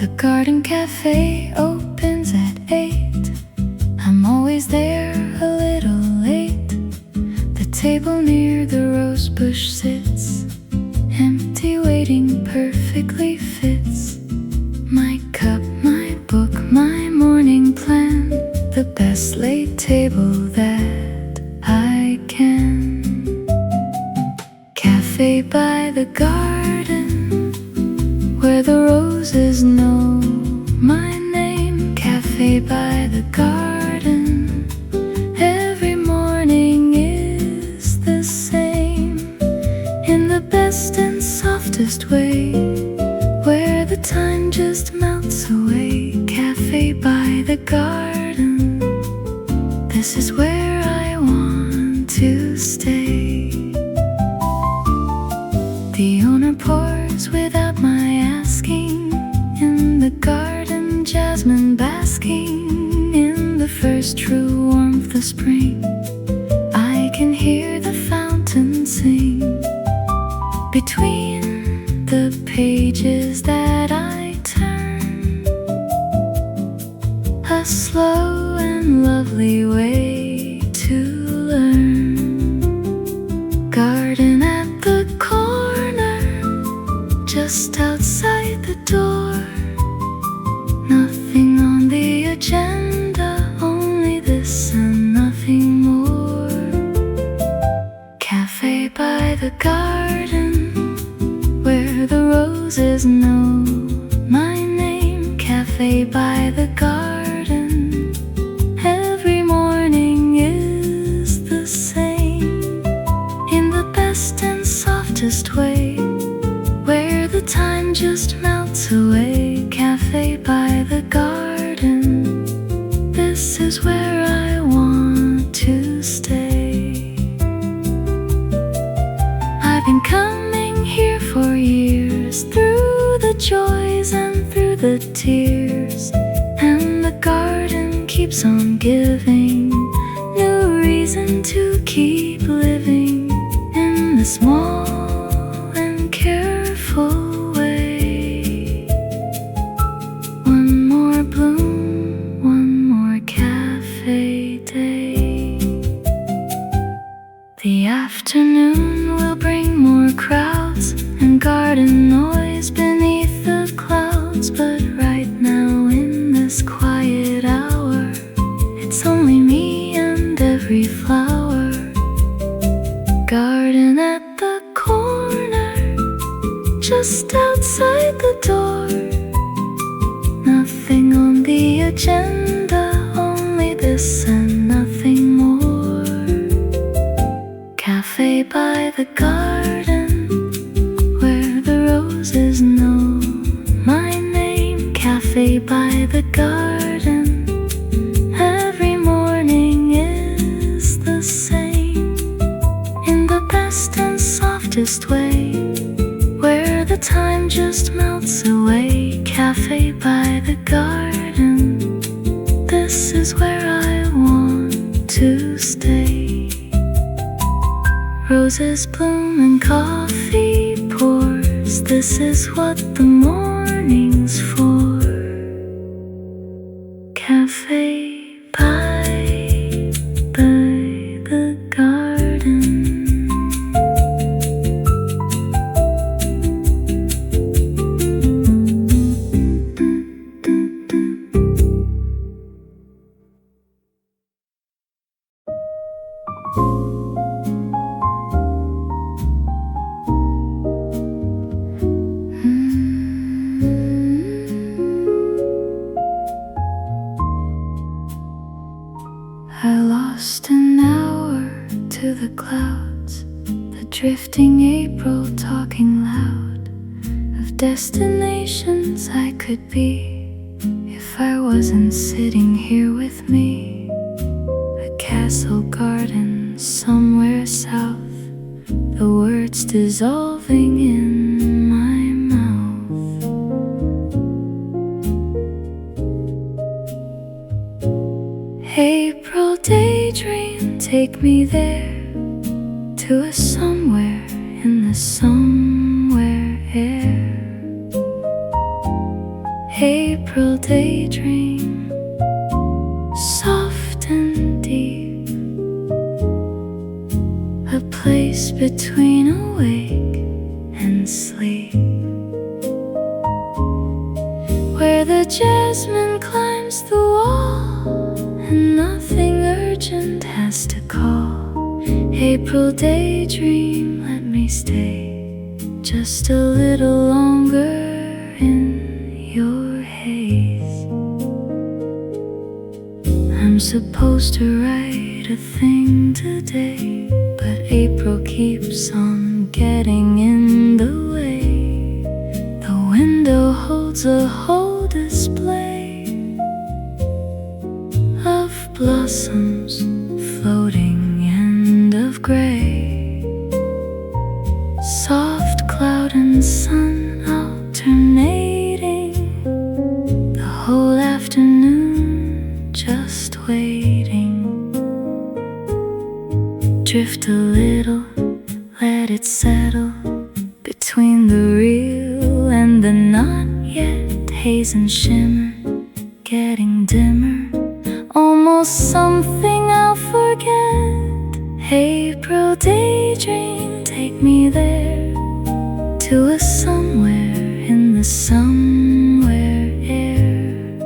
The garden cafe opens at 8. I'm always there a little late. The table near the rose bush sits, empty, waiting, perfectly fits. My cup, my book, my morning plan, the best laid table that I can. Cafe by the garden, where the roses know my name. Cafe by the garden, every morning is the same, in the best and softest way, where the time just melts away. Cafe by the garden, this is where I want to stay. The owner pours without my asking, in the garden, jasmine basking in the first true warmth of spring. I can hear the fountain sing between the pages that I turn, a slow and lovely way to learn. Garden at the corner, just outside the door, nothing on the agenda, only this and nothing more. Cafe by the garden, where the roses know my name. Cafe by the garden, every morning is the same, in the best and softest way, where the time just melts away. Cafe by the garden, this is where I want to stay. I've been coming here for years, through the joys and through the tears, and the garden keeps on giving new reason to keep living in the small and careful way. One more bloom, one more cafe day. The afternoon will bring more crowds and garden noise beneath the clouds, but right now in this quiet hour, it's only me and every flower. Garden at the corner, just outside the door, nothing on the agenda, only this and nothing more. Cafe by the garden, where the roses know my name. Cafe by the garden, every morning is the same, in the best and softest way, where the time just melts away. Cafe by the garden, this is where I want to stay. Roses bloom and coffee pours. This is what the morning's for. Cafe by the garden. I lost an hour to the clouds, the drifting April talking loud of destinations I could be if I wasn't sitting here with me. A castle garden somewhere south, the words dissolving in my mouth. April daydream, take me there, to a somewhere in the somewhere air. April daydream, soft and deep, a place between awake and sleep, where the jasmine climbs the wall and nothing urgent has to call. April daydream, let me stay just a little longer in your haze. I'm supposed to write a thing today, but April keeps on getting in the way. The window holds a whole display of blossoms floating and of gray. Soft cloud and sun alternating, the whole afternoon just waiting. Drift a little, let it settle between the real and the not yet. Haze and shimmer getting dimmer, almost something I'll forget. April daydream, take me there, to a somewhere in the somewhere air.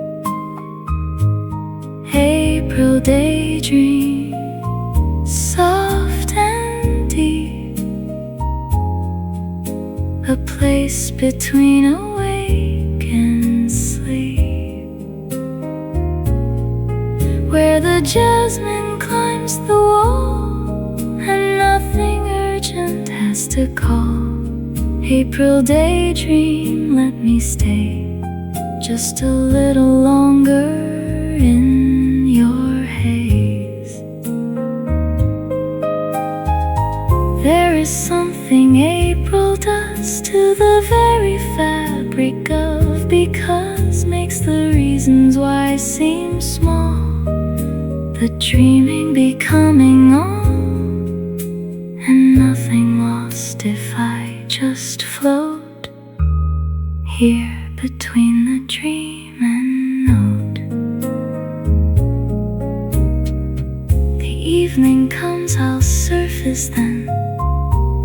April daydream, soft and deep, a place between awake and sleep, where the jasmine climbs the wall and nothing urgent has to call. April daydream, let me stay just a little longer in your haze. There is something April does to the very fabric of because, makes the reasons why seem small, the dreaming becoming all, and nothing lost if I just float here between the dream and note. The evening comes, I'll surface then,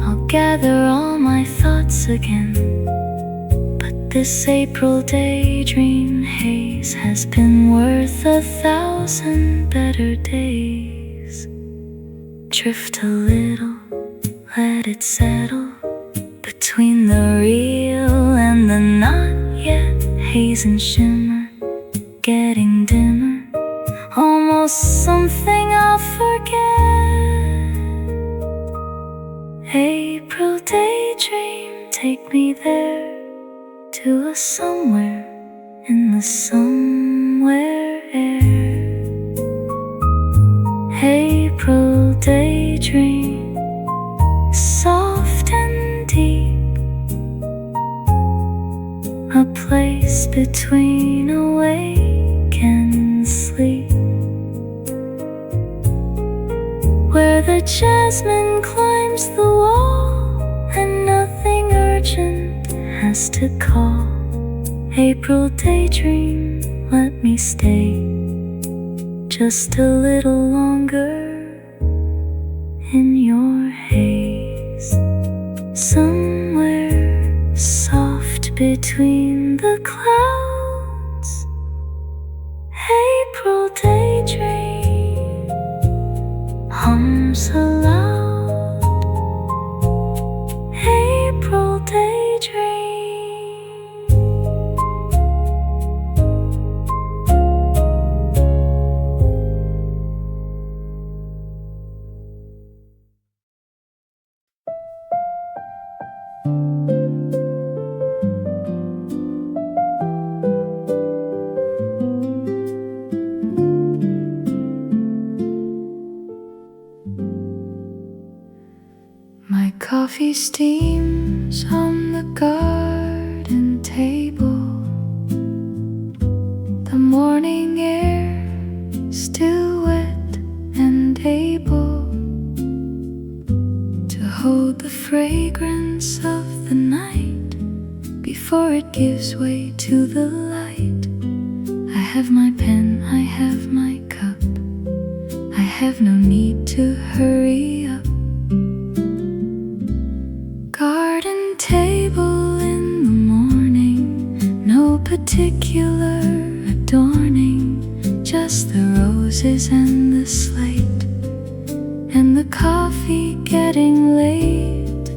I'll gather all my thoughts again. But this April daydream haze has been worth 1,000 better days. Drift a little, let it settle between the real and the not yet. Haze and shimmer getting dimmer, almost something I'll forget. April daydream, take me there, to a somewhere in the somewhere air. April daydream, soft and deep, a place between awake and sleep. where the jasmine climbs the wall, and nothing urgent has to call. April daydream, let me stay just a little longer in your haze. Somewhere soft between the clouds, April daydream hums aloud. April daydream. My coffee steams on the garden table. The morning air still wet and able to hold the fragrance of the night before it gives way to the light. I have my pen, I have my cup, I have no need to hurry up. Garden table in the morning, no particular adorning, just the roses and the slate, and the coffee getting late.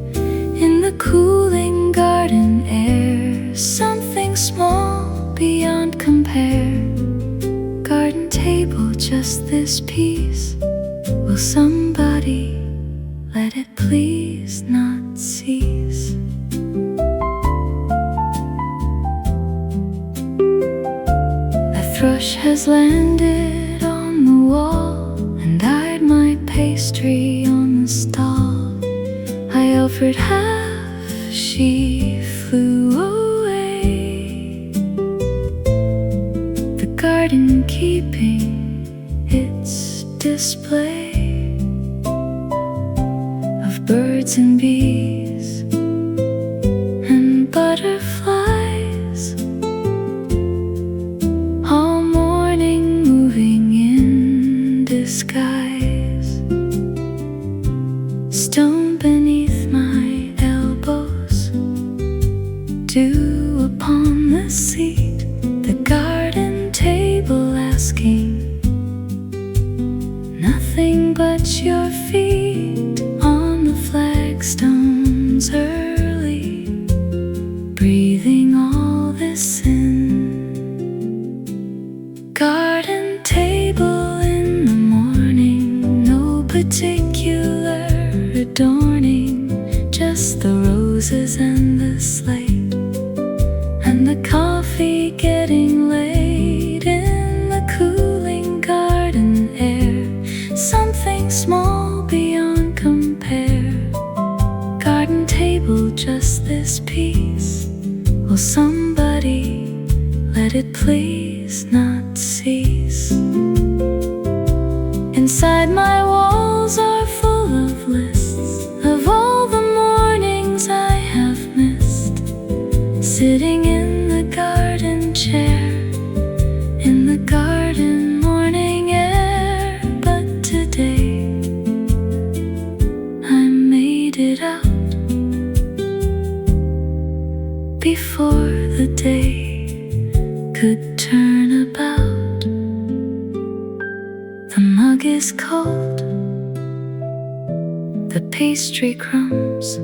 In the cooling garden air, something small beyond compare. Garden table, just this piece, will somebody let it please not cease? A thrush has landed on the wall and eyed my pastry on the stall. I offered half, she flew away. The garden keeping its display of birds and bees and butterflies, all morning moving in disguise. Stone beneath my elbows, dew upon the seat, the garden table asking nothing but your feet on the flagstones early, breathing all this in. Garden table in the morning, no particular adorning, just the roses and the slate, and the coffee getting late. In the cooling garden air, something small beyond compare. Garden table, just this piece, will somebody let it please not cease? Inside my walls are full of lists of all the mornings I have missed, sitting in the garden chair, in the garden morning air. But today I made it out before the day could turn about. The mug is cold, the pastry crumbs,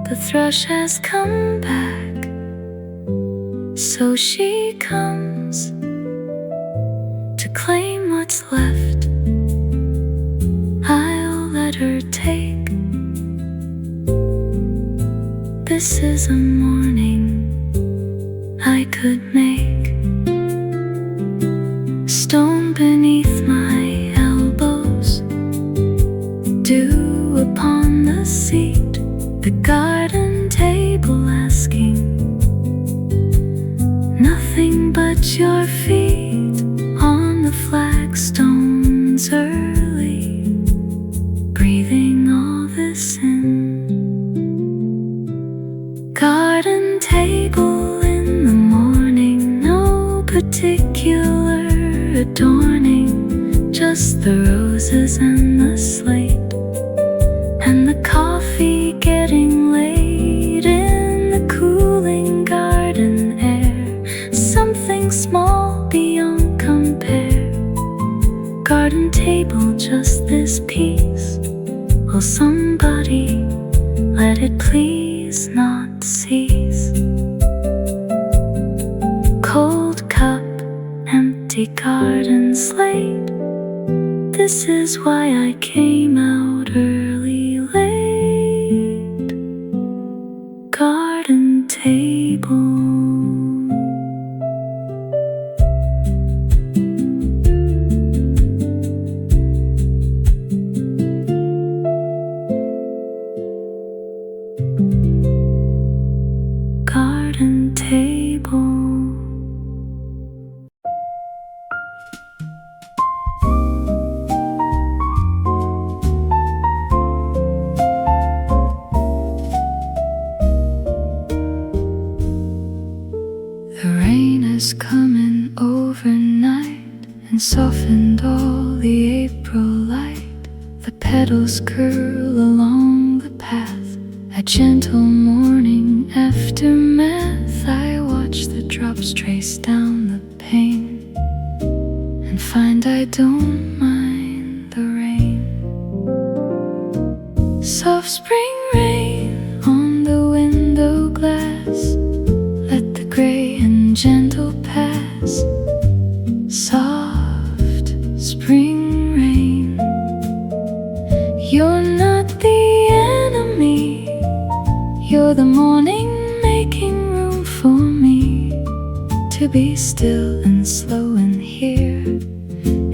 the thrush has come back, so she comes to claim what's left. I'll let her take. This is a morning I could make. Stone beneath my elbows, dew upon the seat, the garden table asking nothing but your feet on the flagstones early, adorning, just the roses and the slate, and the coffee getting late in the cooling garden air. Something small beyond compare. Garden table, just this piece. Will somebody let it please not cease? Cold cup, empty garden slate. This is why I came out early late. Garden table. Garden table. The rain is coming overnight and softened all the April light. The petals curl along the path, a gentle morning aftermath. I watch the drops trace down the pane and find I don't mind the rain. Soft spring rain on the window glass, let the gray and gentle pass. Soft spring rain, you're not the enemy. You're the morning making room for me to be still and slow and here.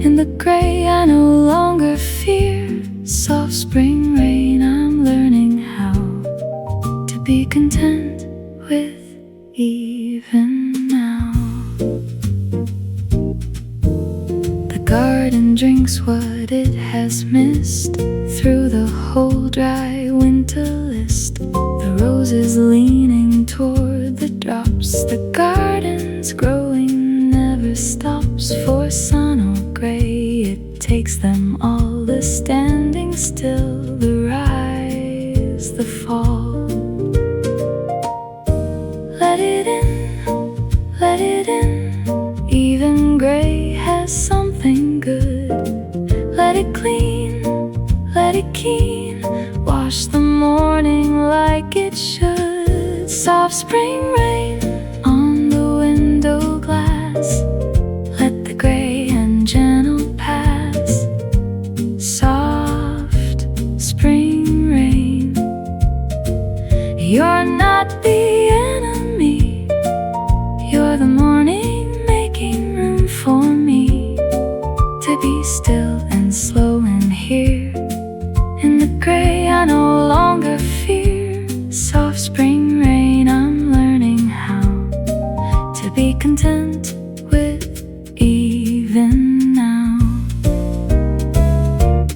In the gray I no longer fear. Soft spring rain, I'm learning how to be content with even now. The garden drinks what it has missed through the whole dry winter list. The roses leaning toward the drops. The garden's growing never stops. For sun or gray, it takes them all. The standing still, the rise, the fall. Let it in, let it in. Even gray has something good. Let it clean, let it keen. Wash the morning like it should. Soft spring rain on the window glass, let the gray and gentle pass. Soft spring rain, you're not the enemy. You're the morning making room for me to be still and slow and here. In the gray I no longer fear. Soft spring rain, I'm learning how to be content with even now.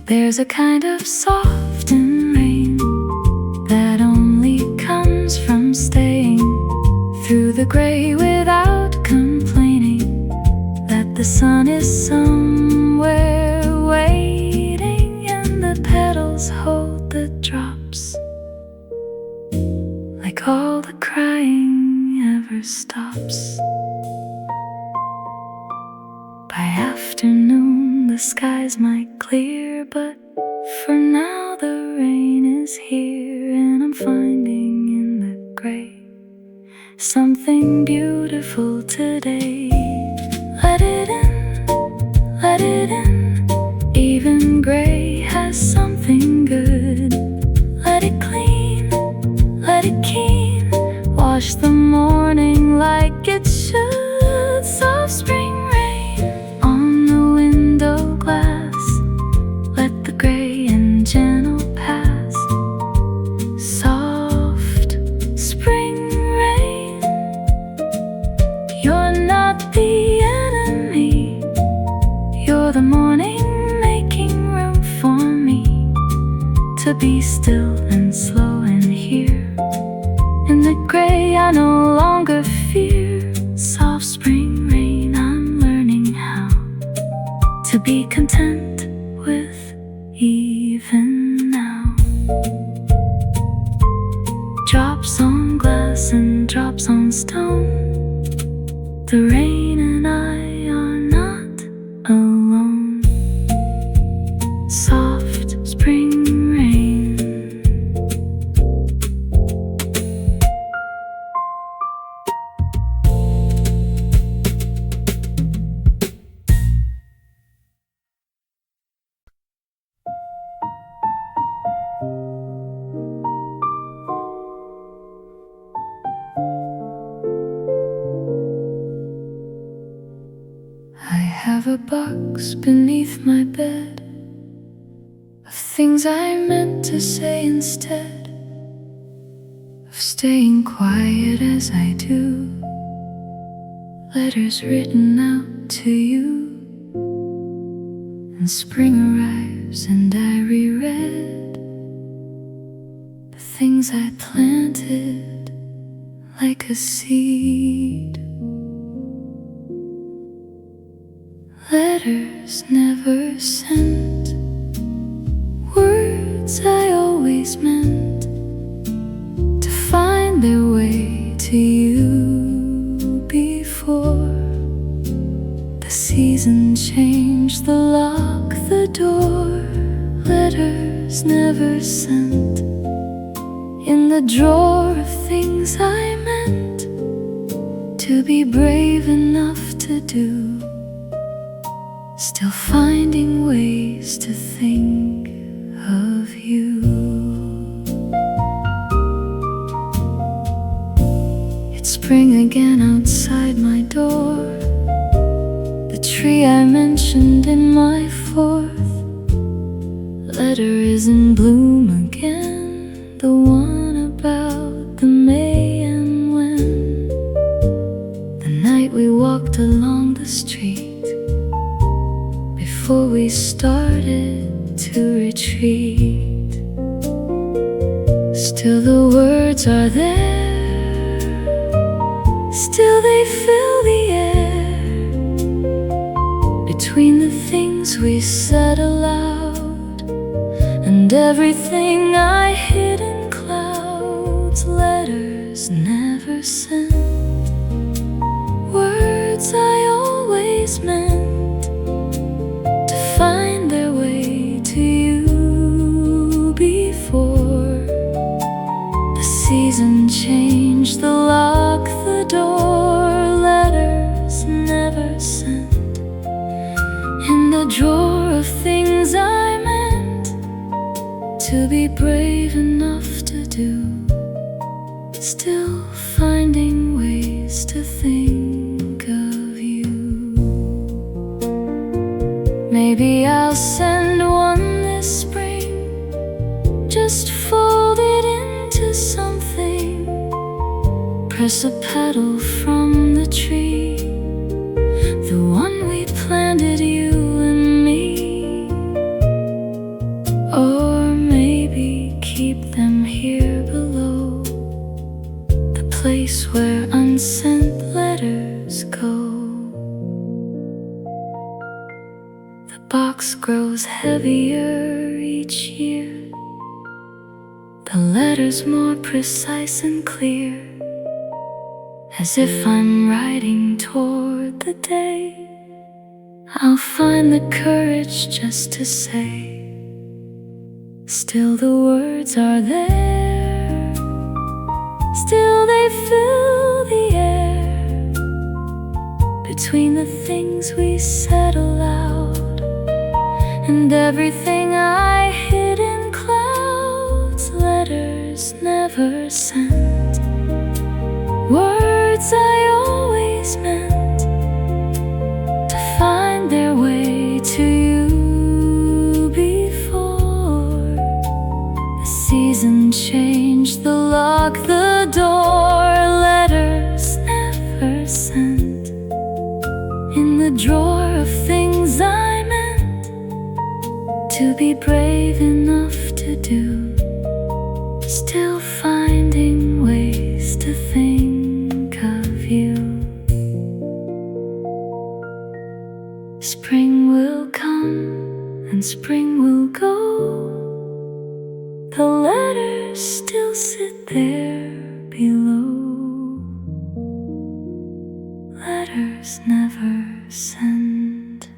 There's a kind of soft in rain that only comes from staying through the gray without complaining that the sun is somewhere waiting, and the petals hold the drops like all the crying ever stops. By afternoon the skies might clear, but for now the rain is here, and I'm finding in the gray something beautiful today. Let it in, let it in. Even gray has something good. Let it clean, let it keen. Wash the morning like it should. Soft spring rain on the window glass, let the gray and gentle pass. Soft spring rain, you're not the enemy. You're the morning making room for me to be still and slow and here. In the gray I no longer fear. Soft spring rain, I'm learning how The rain and I are not alone. Soft spring rain. I have a box beneath my bed of things I meant to say instead of staying quiet as I do. Letters written out to you. And spring arrives and I reread the things I planted like a seed. Letters never sent, words I always meant to find their way to you before the season changed the lock, the door. Letters never sent, in the drawer of things I meant to be brave enough to do. Still finding ways to think of you. It's spring again outside my door. The tree I mentioned in my fourth letter is in bloom again. The one about the May and when the night we walked along the street before we started to retreat. Still the words are there, still they fill the air, between the things we said aloud and everything I hid in clouds. Letters never sent, words I always meant find their way to you before the season changed the lock, the door. Letters never sent, in the drawer of things I meant to be brave enough to do. Still finding ways to think of you. Maybe I'll send one this spring, just fold it into something, press a petal from the tree, the one we planted, you and me. Or maybe keep them here below, the place where unsent letters go. The box grows heavier each year, the letters more precise and clear, as if I'm riding toward the day I'll find the courage just to say. Still the words are there, still they fill the air, between the things we said aloud and everything I hid in clouds. Letters never sent, words I always meant to find their way to you before the season changed the lock, the door. Letters never sent, in the drawer of things I meant to be brave enough to do. Still finding ways to think of you. Spring will come and spring will go, the letters still sit there below. Letters letters never sent.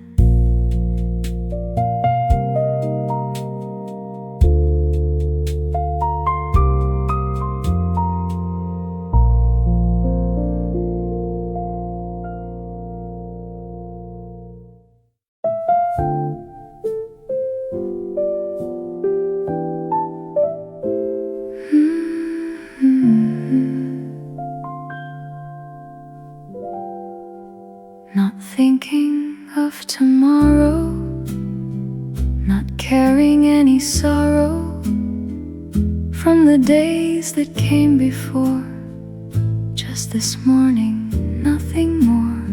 Not thinking of tomorrow, not carrying any sorrow from the days that came before. Just this morning, nothing more.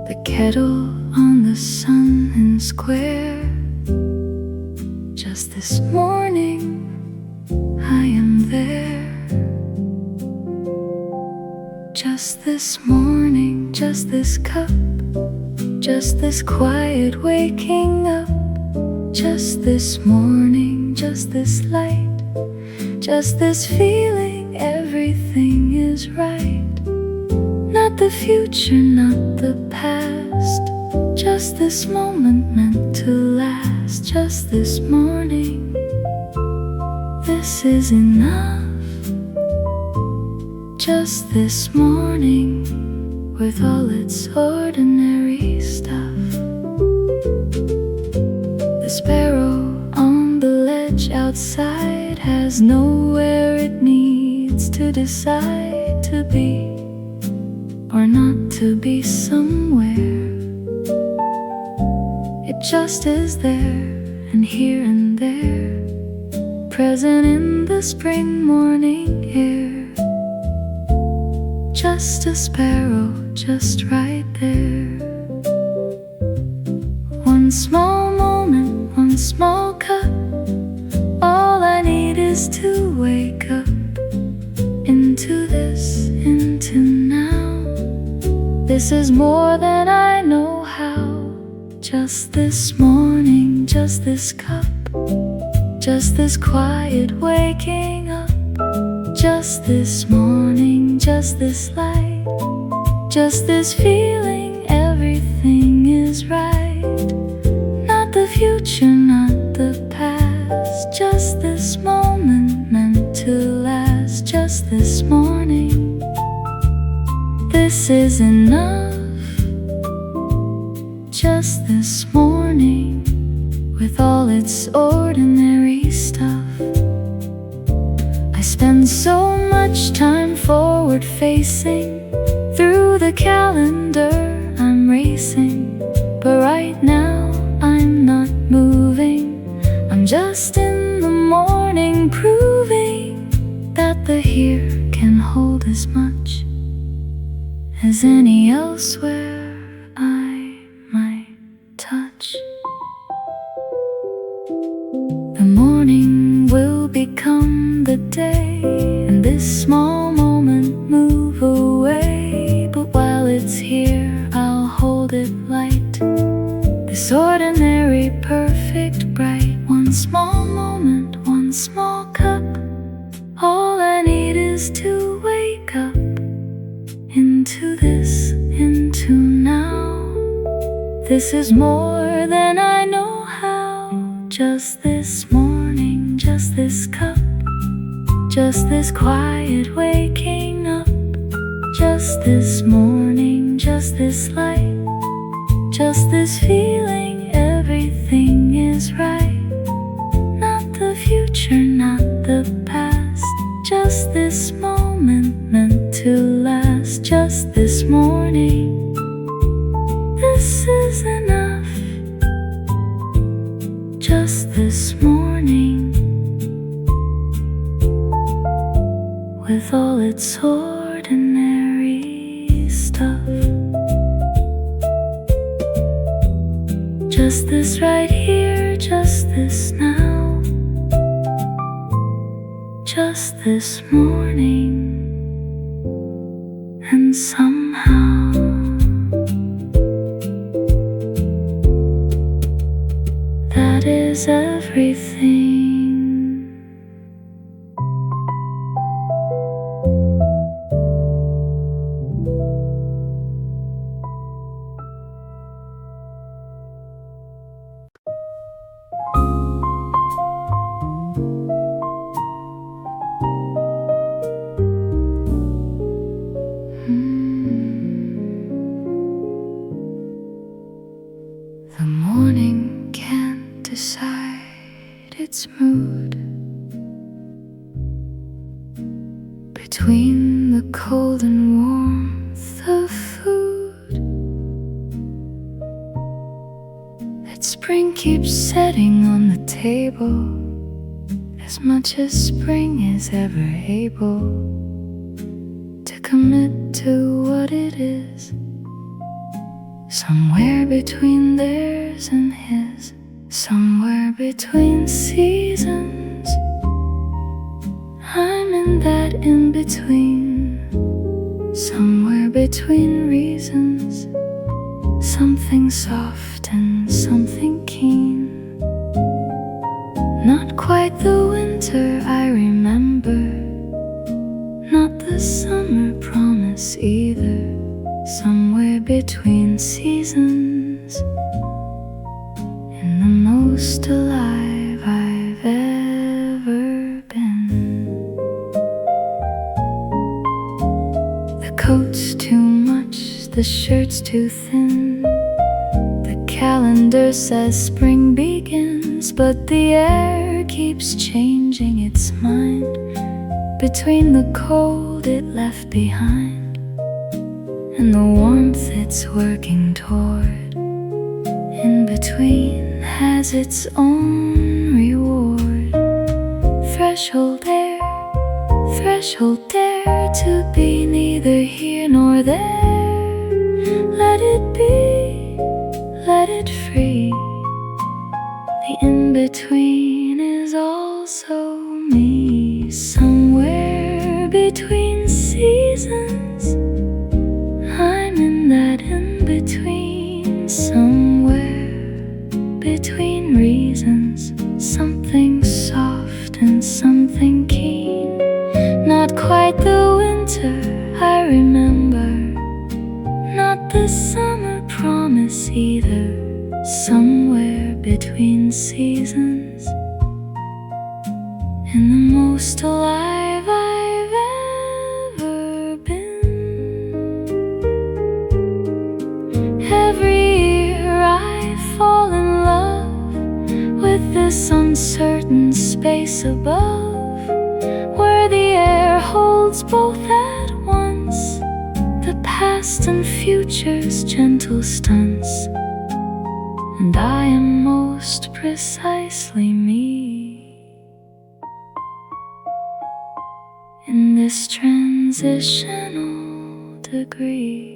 The kettle on the sun and square. Just this morning, I am there. Just this morning, just this cup, just this quiet waking up. Just this morning, just this light, just this feeling everything is right. Not the future, not the past, just this moment meant to last. Just this morning, this is enough. Just this morning, with all its ordinary stuff. The sparrow on the ledge outside has nowhere it needs to decide to be or not to be somewhere. It just is there and here and there, present in the spring morning air. Just a sparrow, just right there. One small moment, one small cup. All I need is to wake up into this, into now. This is more than I know how. Just this morning, just this cup, just this quiet waking up. Just this morning, just this light, just this feeling everything is right. Not the future, not the past, just this moment meant to last. Just this morning, this is enough. Just this morning, with all its ordinary stuff. I spend so much time forward facing, through the calendar I'm racing. But right now I'm not moving, I'm just in the morning, proving that the here can hold as much as any elsewhere I might touch. The morning will become the day, and this small moment move away. But while it's here, I'll hold it light, this ordinary, perfect, bright. One small moment, one small cup. All I need is to wake up into this, into now. This is more than I know how. Just this morning, just this cup, just this quiet waking up. Just this morning, just this light, just this feeling everything is right. Not the future, not the past, just this moment meant to last. Just this morning, this is enough. Just this morning, with all its ordinary stuff. Just this right here, just this now. Just this morning, and somehow that is everything. its mood. Between the cold and warmth of food that spring keeps setting on the table, as much as spring is ever able to commit to what it is. Somewhere between theirs and his, somewhere between seasons, I'm in that in-between. Somewhere between reasons, something soft and something keen. Not quite the winter I remember, not the summer promise either. Somewhere between seasons, in the most alive I've ever been. The coat's too much, the shirt's too thin. The calendar says spring begins, but the air keeps changing its mind. Between the cold it left behind and the warmth it's working toward, in between has its own reward. Threshold air to be neither here nor there. Let it be, let it free. The in-between is also me. Somewhere between seasons, I'm in that in-between. Somewhere between reasons, something soft and something keen. Not quite the winter I remember, not the summer promise either. Somewhere between seasons, in the most alive I've ever been. Every year I fall in love with this uncertain space above, where the air holds both at once, the past and future's gentle stunts, and I am most precisely me in this transitional degree.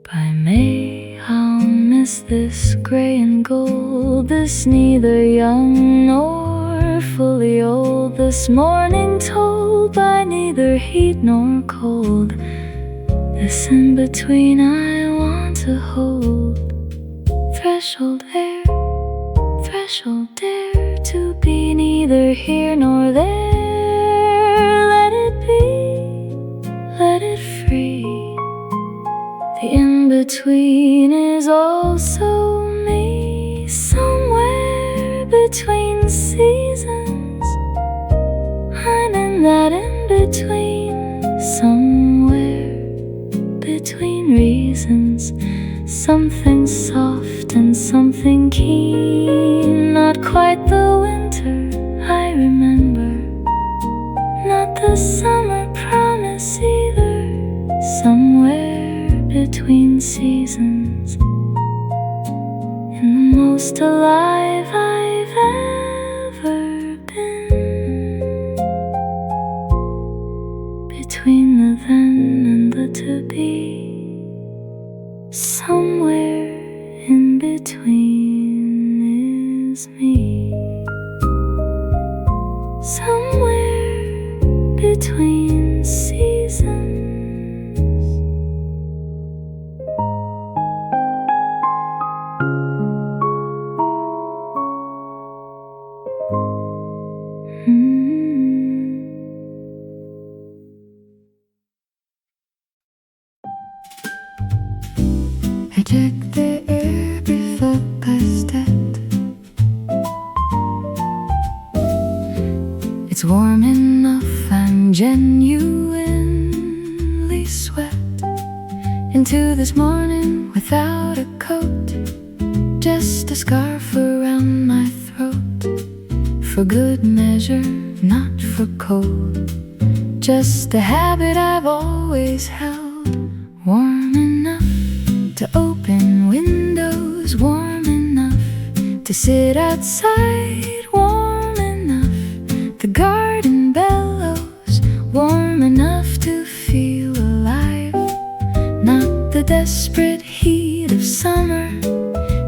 By May I'll miss this gray and gold, this neither young nor fully old, this morning told by neither heat nor cold, this in-between I want to hold. Threshold air to be neither here nor there. Let it be, let it free. The in-between is also me. Somewhere between seasons, I'm in that in-between. Somewhere between reasons, something soft and something keen. Not quite the winter I remember, not the summer promise either. Somewhere between seasons, in the most alive I've ever been. Between the then and the to be, somewhere in between is me. Somewhere between seasons. I check the air before past that. It's warm enough, I'm genuinely sweat into this morning without a coat, just a scarf around my throat. for good measure, not for cold. Just a habit I've always held. Warm enough to open windows, warm enough to sit outside, warm enough the garden bellows, warm enough to feel alive. Not the desperate heat of summer,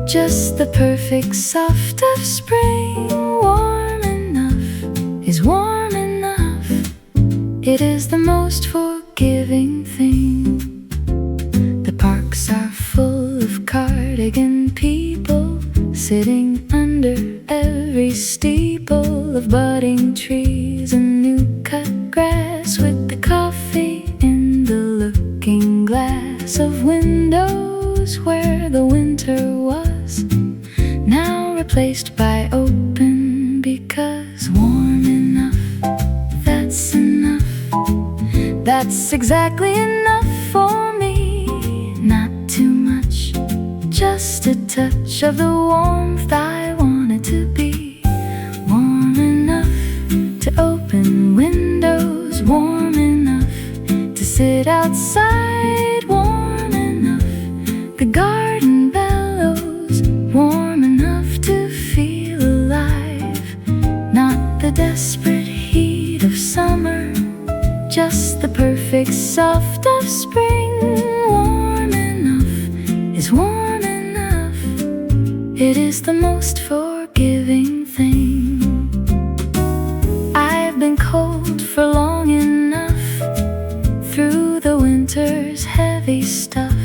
just the perfect soft of spring. Warm enough is warm enough. It is the most forgiving thing. The parks are full of cardigan people, sitting under every steeple of budding trees and new-cut grass, with the coffee in the looking glass of windows where the winter was, now replaced by open, because warm enough, that's enough. That's exactly enough for me. Not too much, just a touch of the warmth I want it to be. Warm enough to open windows, warm enough to sit outside, warm enough the garden bellows, warm enough to feel alive. Not the desperate heat of summer, just the perfect soft of spring. Warm enough is warm enough. It is the most forgiving thing. I've been cold for long enough, through the winter's heavy stuff,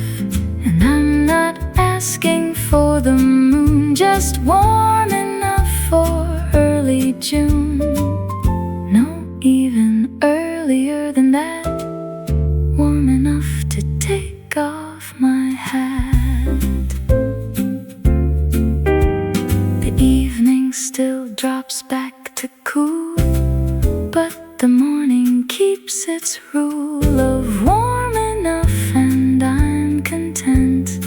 and I'm not asking for the moon, just warm enough for early June. No, even earlier than that, warm enough to take off my hat. The evening still drops back to cool, but the morning keeps its rule of warm enough, and I'm content.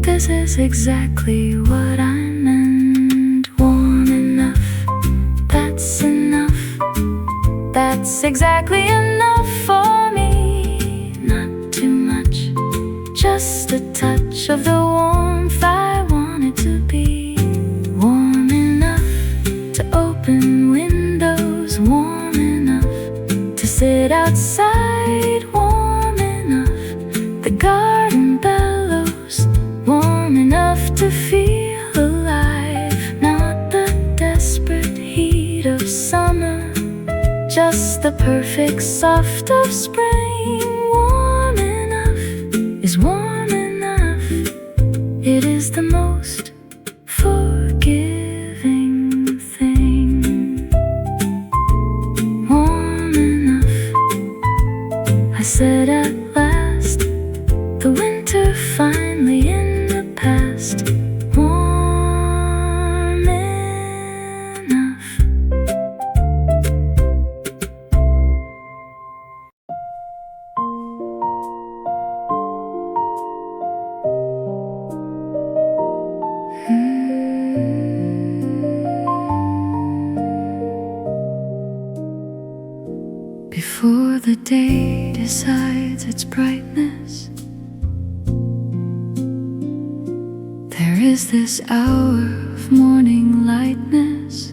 This is exactly what I meant. Warm enough, that's enough. That's exactly enough for me. Not too much, just a touch of the warmth I want it to be. Warm enough to open windows, warm enough to sit outside, warm enough the garden bellows, warm enough to feel alive. Not the desperate heat of summer, just the perfect soft of spring. Warm enough is warm enough. It is the most forgiving thing. Warm enough, I said at last, the winter finally in the past. Warm enough. Before the day decides its brightness, there is this hour of morning lightness,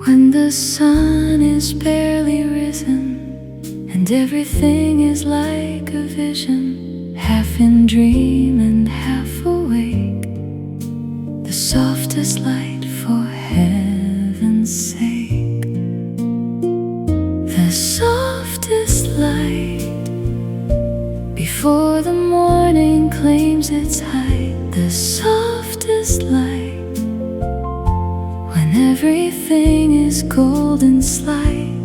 when the sun is barely risen, and everything is like a vision, half in dream and half awake. The softest light for heaven's sake. The softest light, before the morning claims its height. The softest light, when everything is cold and slight.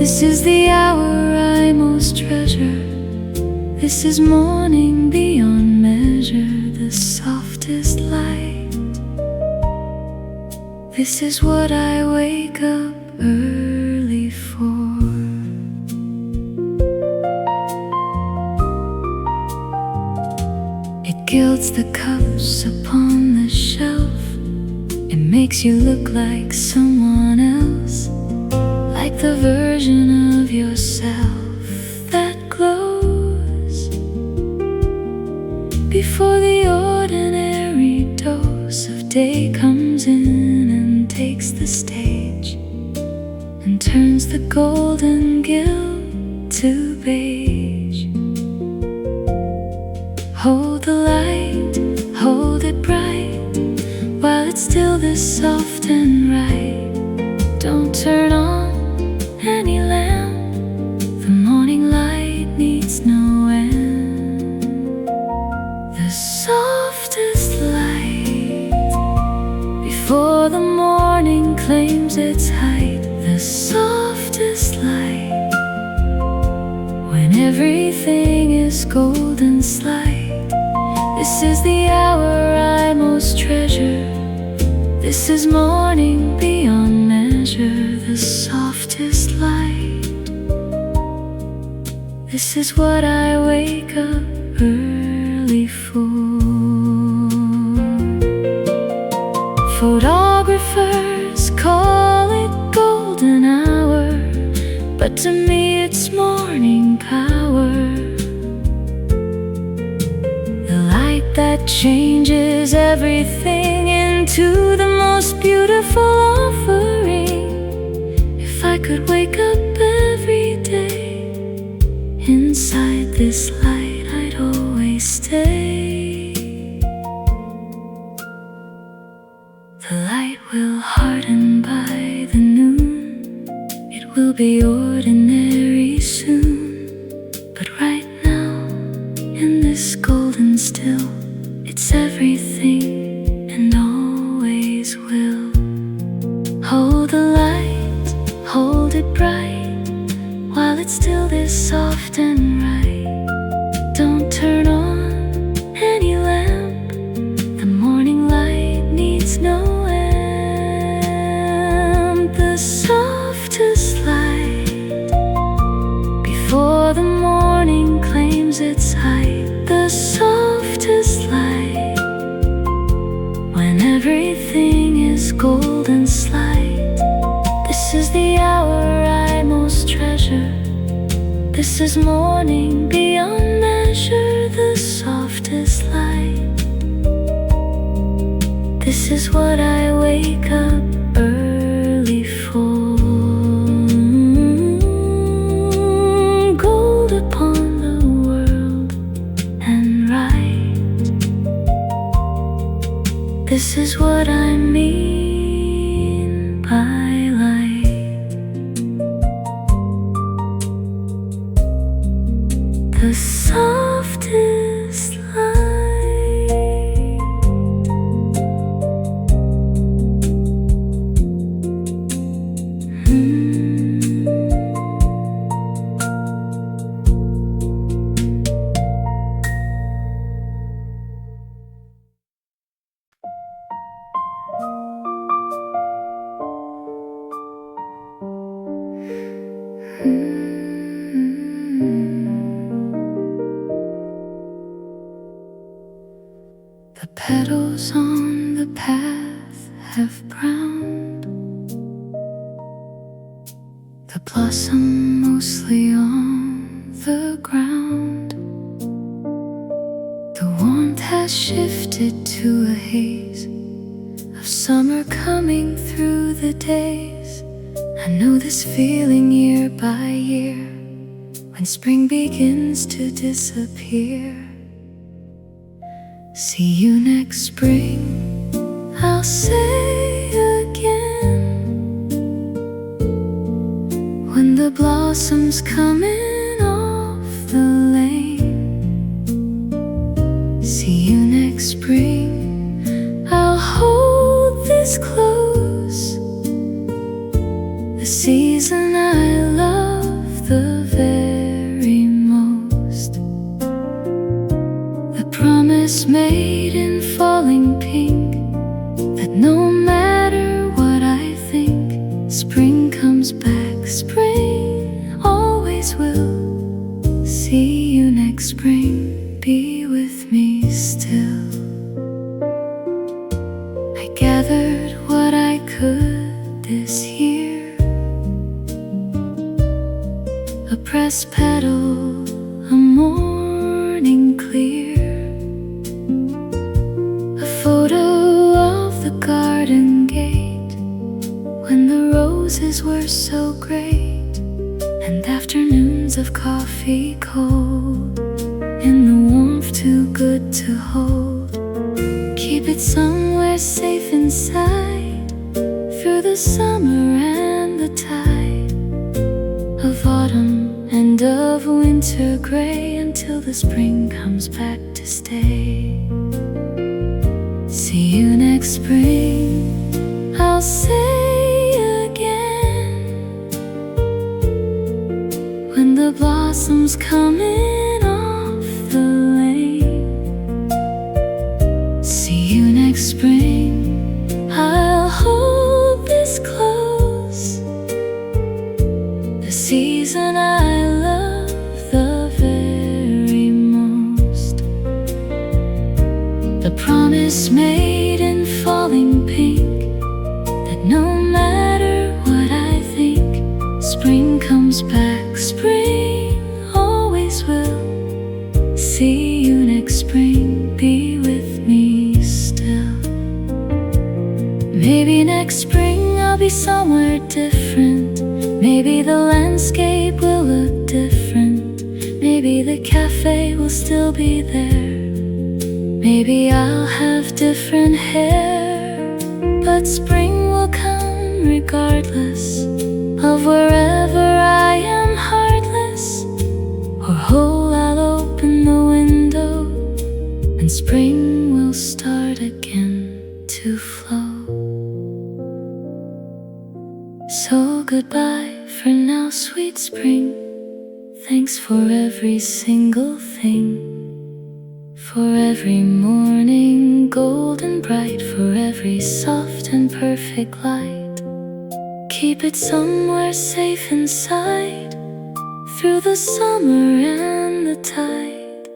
This is the hour I most treasure. This is morning beyond measure. The softest light, this is what I wake up early for. It gilds the cups upon the shelf, makes you look like someone else, like the version of yourself that glows before the ordinary dose of day comes in and takes the stage and turns the golden gilt to beige. Hold the light, hold it bright, while it's still this soft and right. Don't turn on any lamp, the morning light needs no end. The softest light before the morning claims its height. The softest light when everything is golden slight. This is the hour I most treasure. This is morning beyond measure. The softest light. This is what I wake up early for. Photographers call it golden hour, but to me it's morning power. That changes everything into the most beautiful offering. If I could wake up every day inside this light, I'd always stay. The light will harden by the noon. It will be ordinary soon, but right now, in this golden still, it's everything and always will. Hold the light, hold it bright, while it's still this soft and right. Don't turn on any lamp, the morning light needs no amp. The softest light before the morning claims its height. The softest light when everything is golden slight. This is the hour I most treasure. This is morning beyond measure. The softest light. This is what I wake up early for. Gold upon the world and right. This is what I mean by light. The softest light. The petals on the path have browned, the blossom mostly on the ground. The warmth has shifted to a haze of summer coming through the days. I know this feeling year by year, when spring begins to disappear. See you next spring, I'll say again, when the blossoms coming off the lane. See you next spring, I'll hold this close, the season I love the very most. The promise made in falling pink, that no matter what I think, spring comes back, spring always will. See you next spring, be with me still. I gathered what a pressed petal, a morning clear, a photo of the garden gate when the roses were so great, and afternoons of coffee cold in the warmth too good to hold. Keep it somewhere safe inside through the summer and the tide of autumn and of winter gray, until the spring comes back to stay. See you next spring, I'll say again, when the blossoms come in off the lane. See you next spring, I'll hold this close, the season I love the very most, the promise made in falling pink, that no matter what I think, spring comes back, spring always will. See you next spring, be with me still. Maybe next spring I'll be somewhere different. Maybe the landscape will look different. Maybe the cafe will still be there. Maybe I'll have different hair, but spring will come regardless of wherever I am heartless or whole. I'll open the window and spring will start again to flow. So goodbye for now, sweet spring. Thanks for every single thing, for every morning golden bright, for every soft and perfect light. Keep it somewhere safe inside through the summer and the tide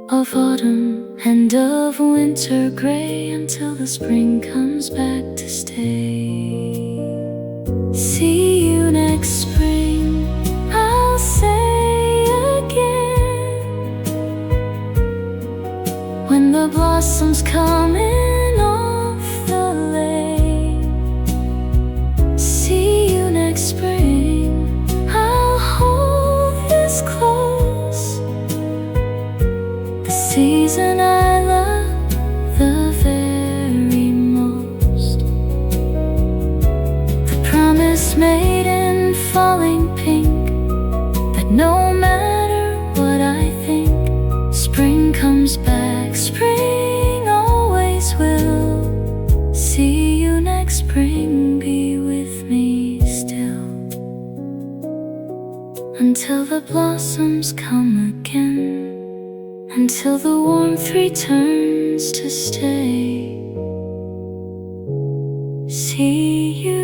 of autumn and of winter gray, until the spring comes back to stay. See you next spring, I'll say again, when the blossoms come in off the lane. See you next spring, I'll hold this close, the season I love the very most, the promise made in falling pink, that no matter what I think, spring comes back, spring always will. See you next spring, be with me still, until the blossoms come again, until the warmth returns to stay. See you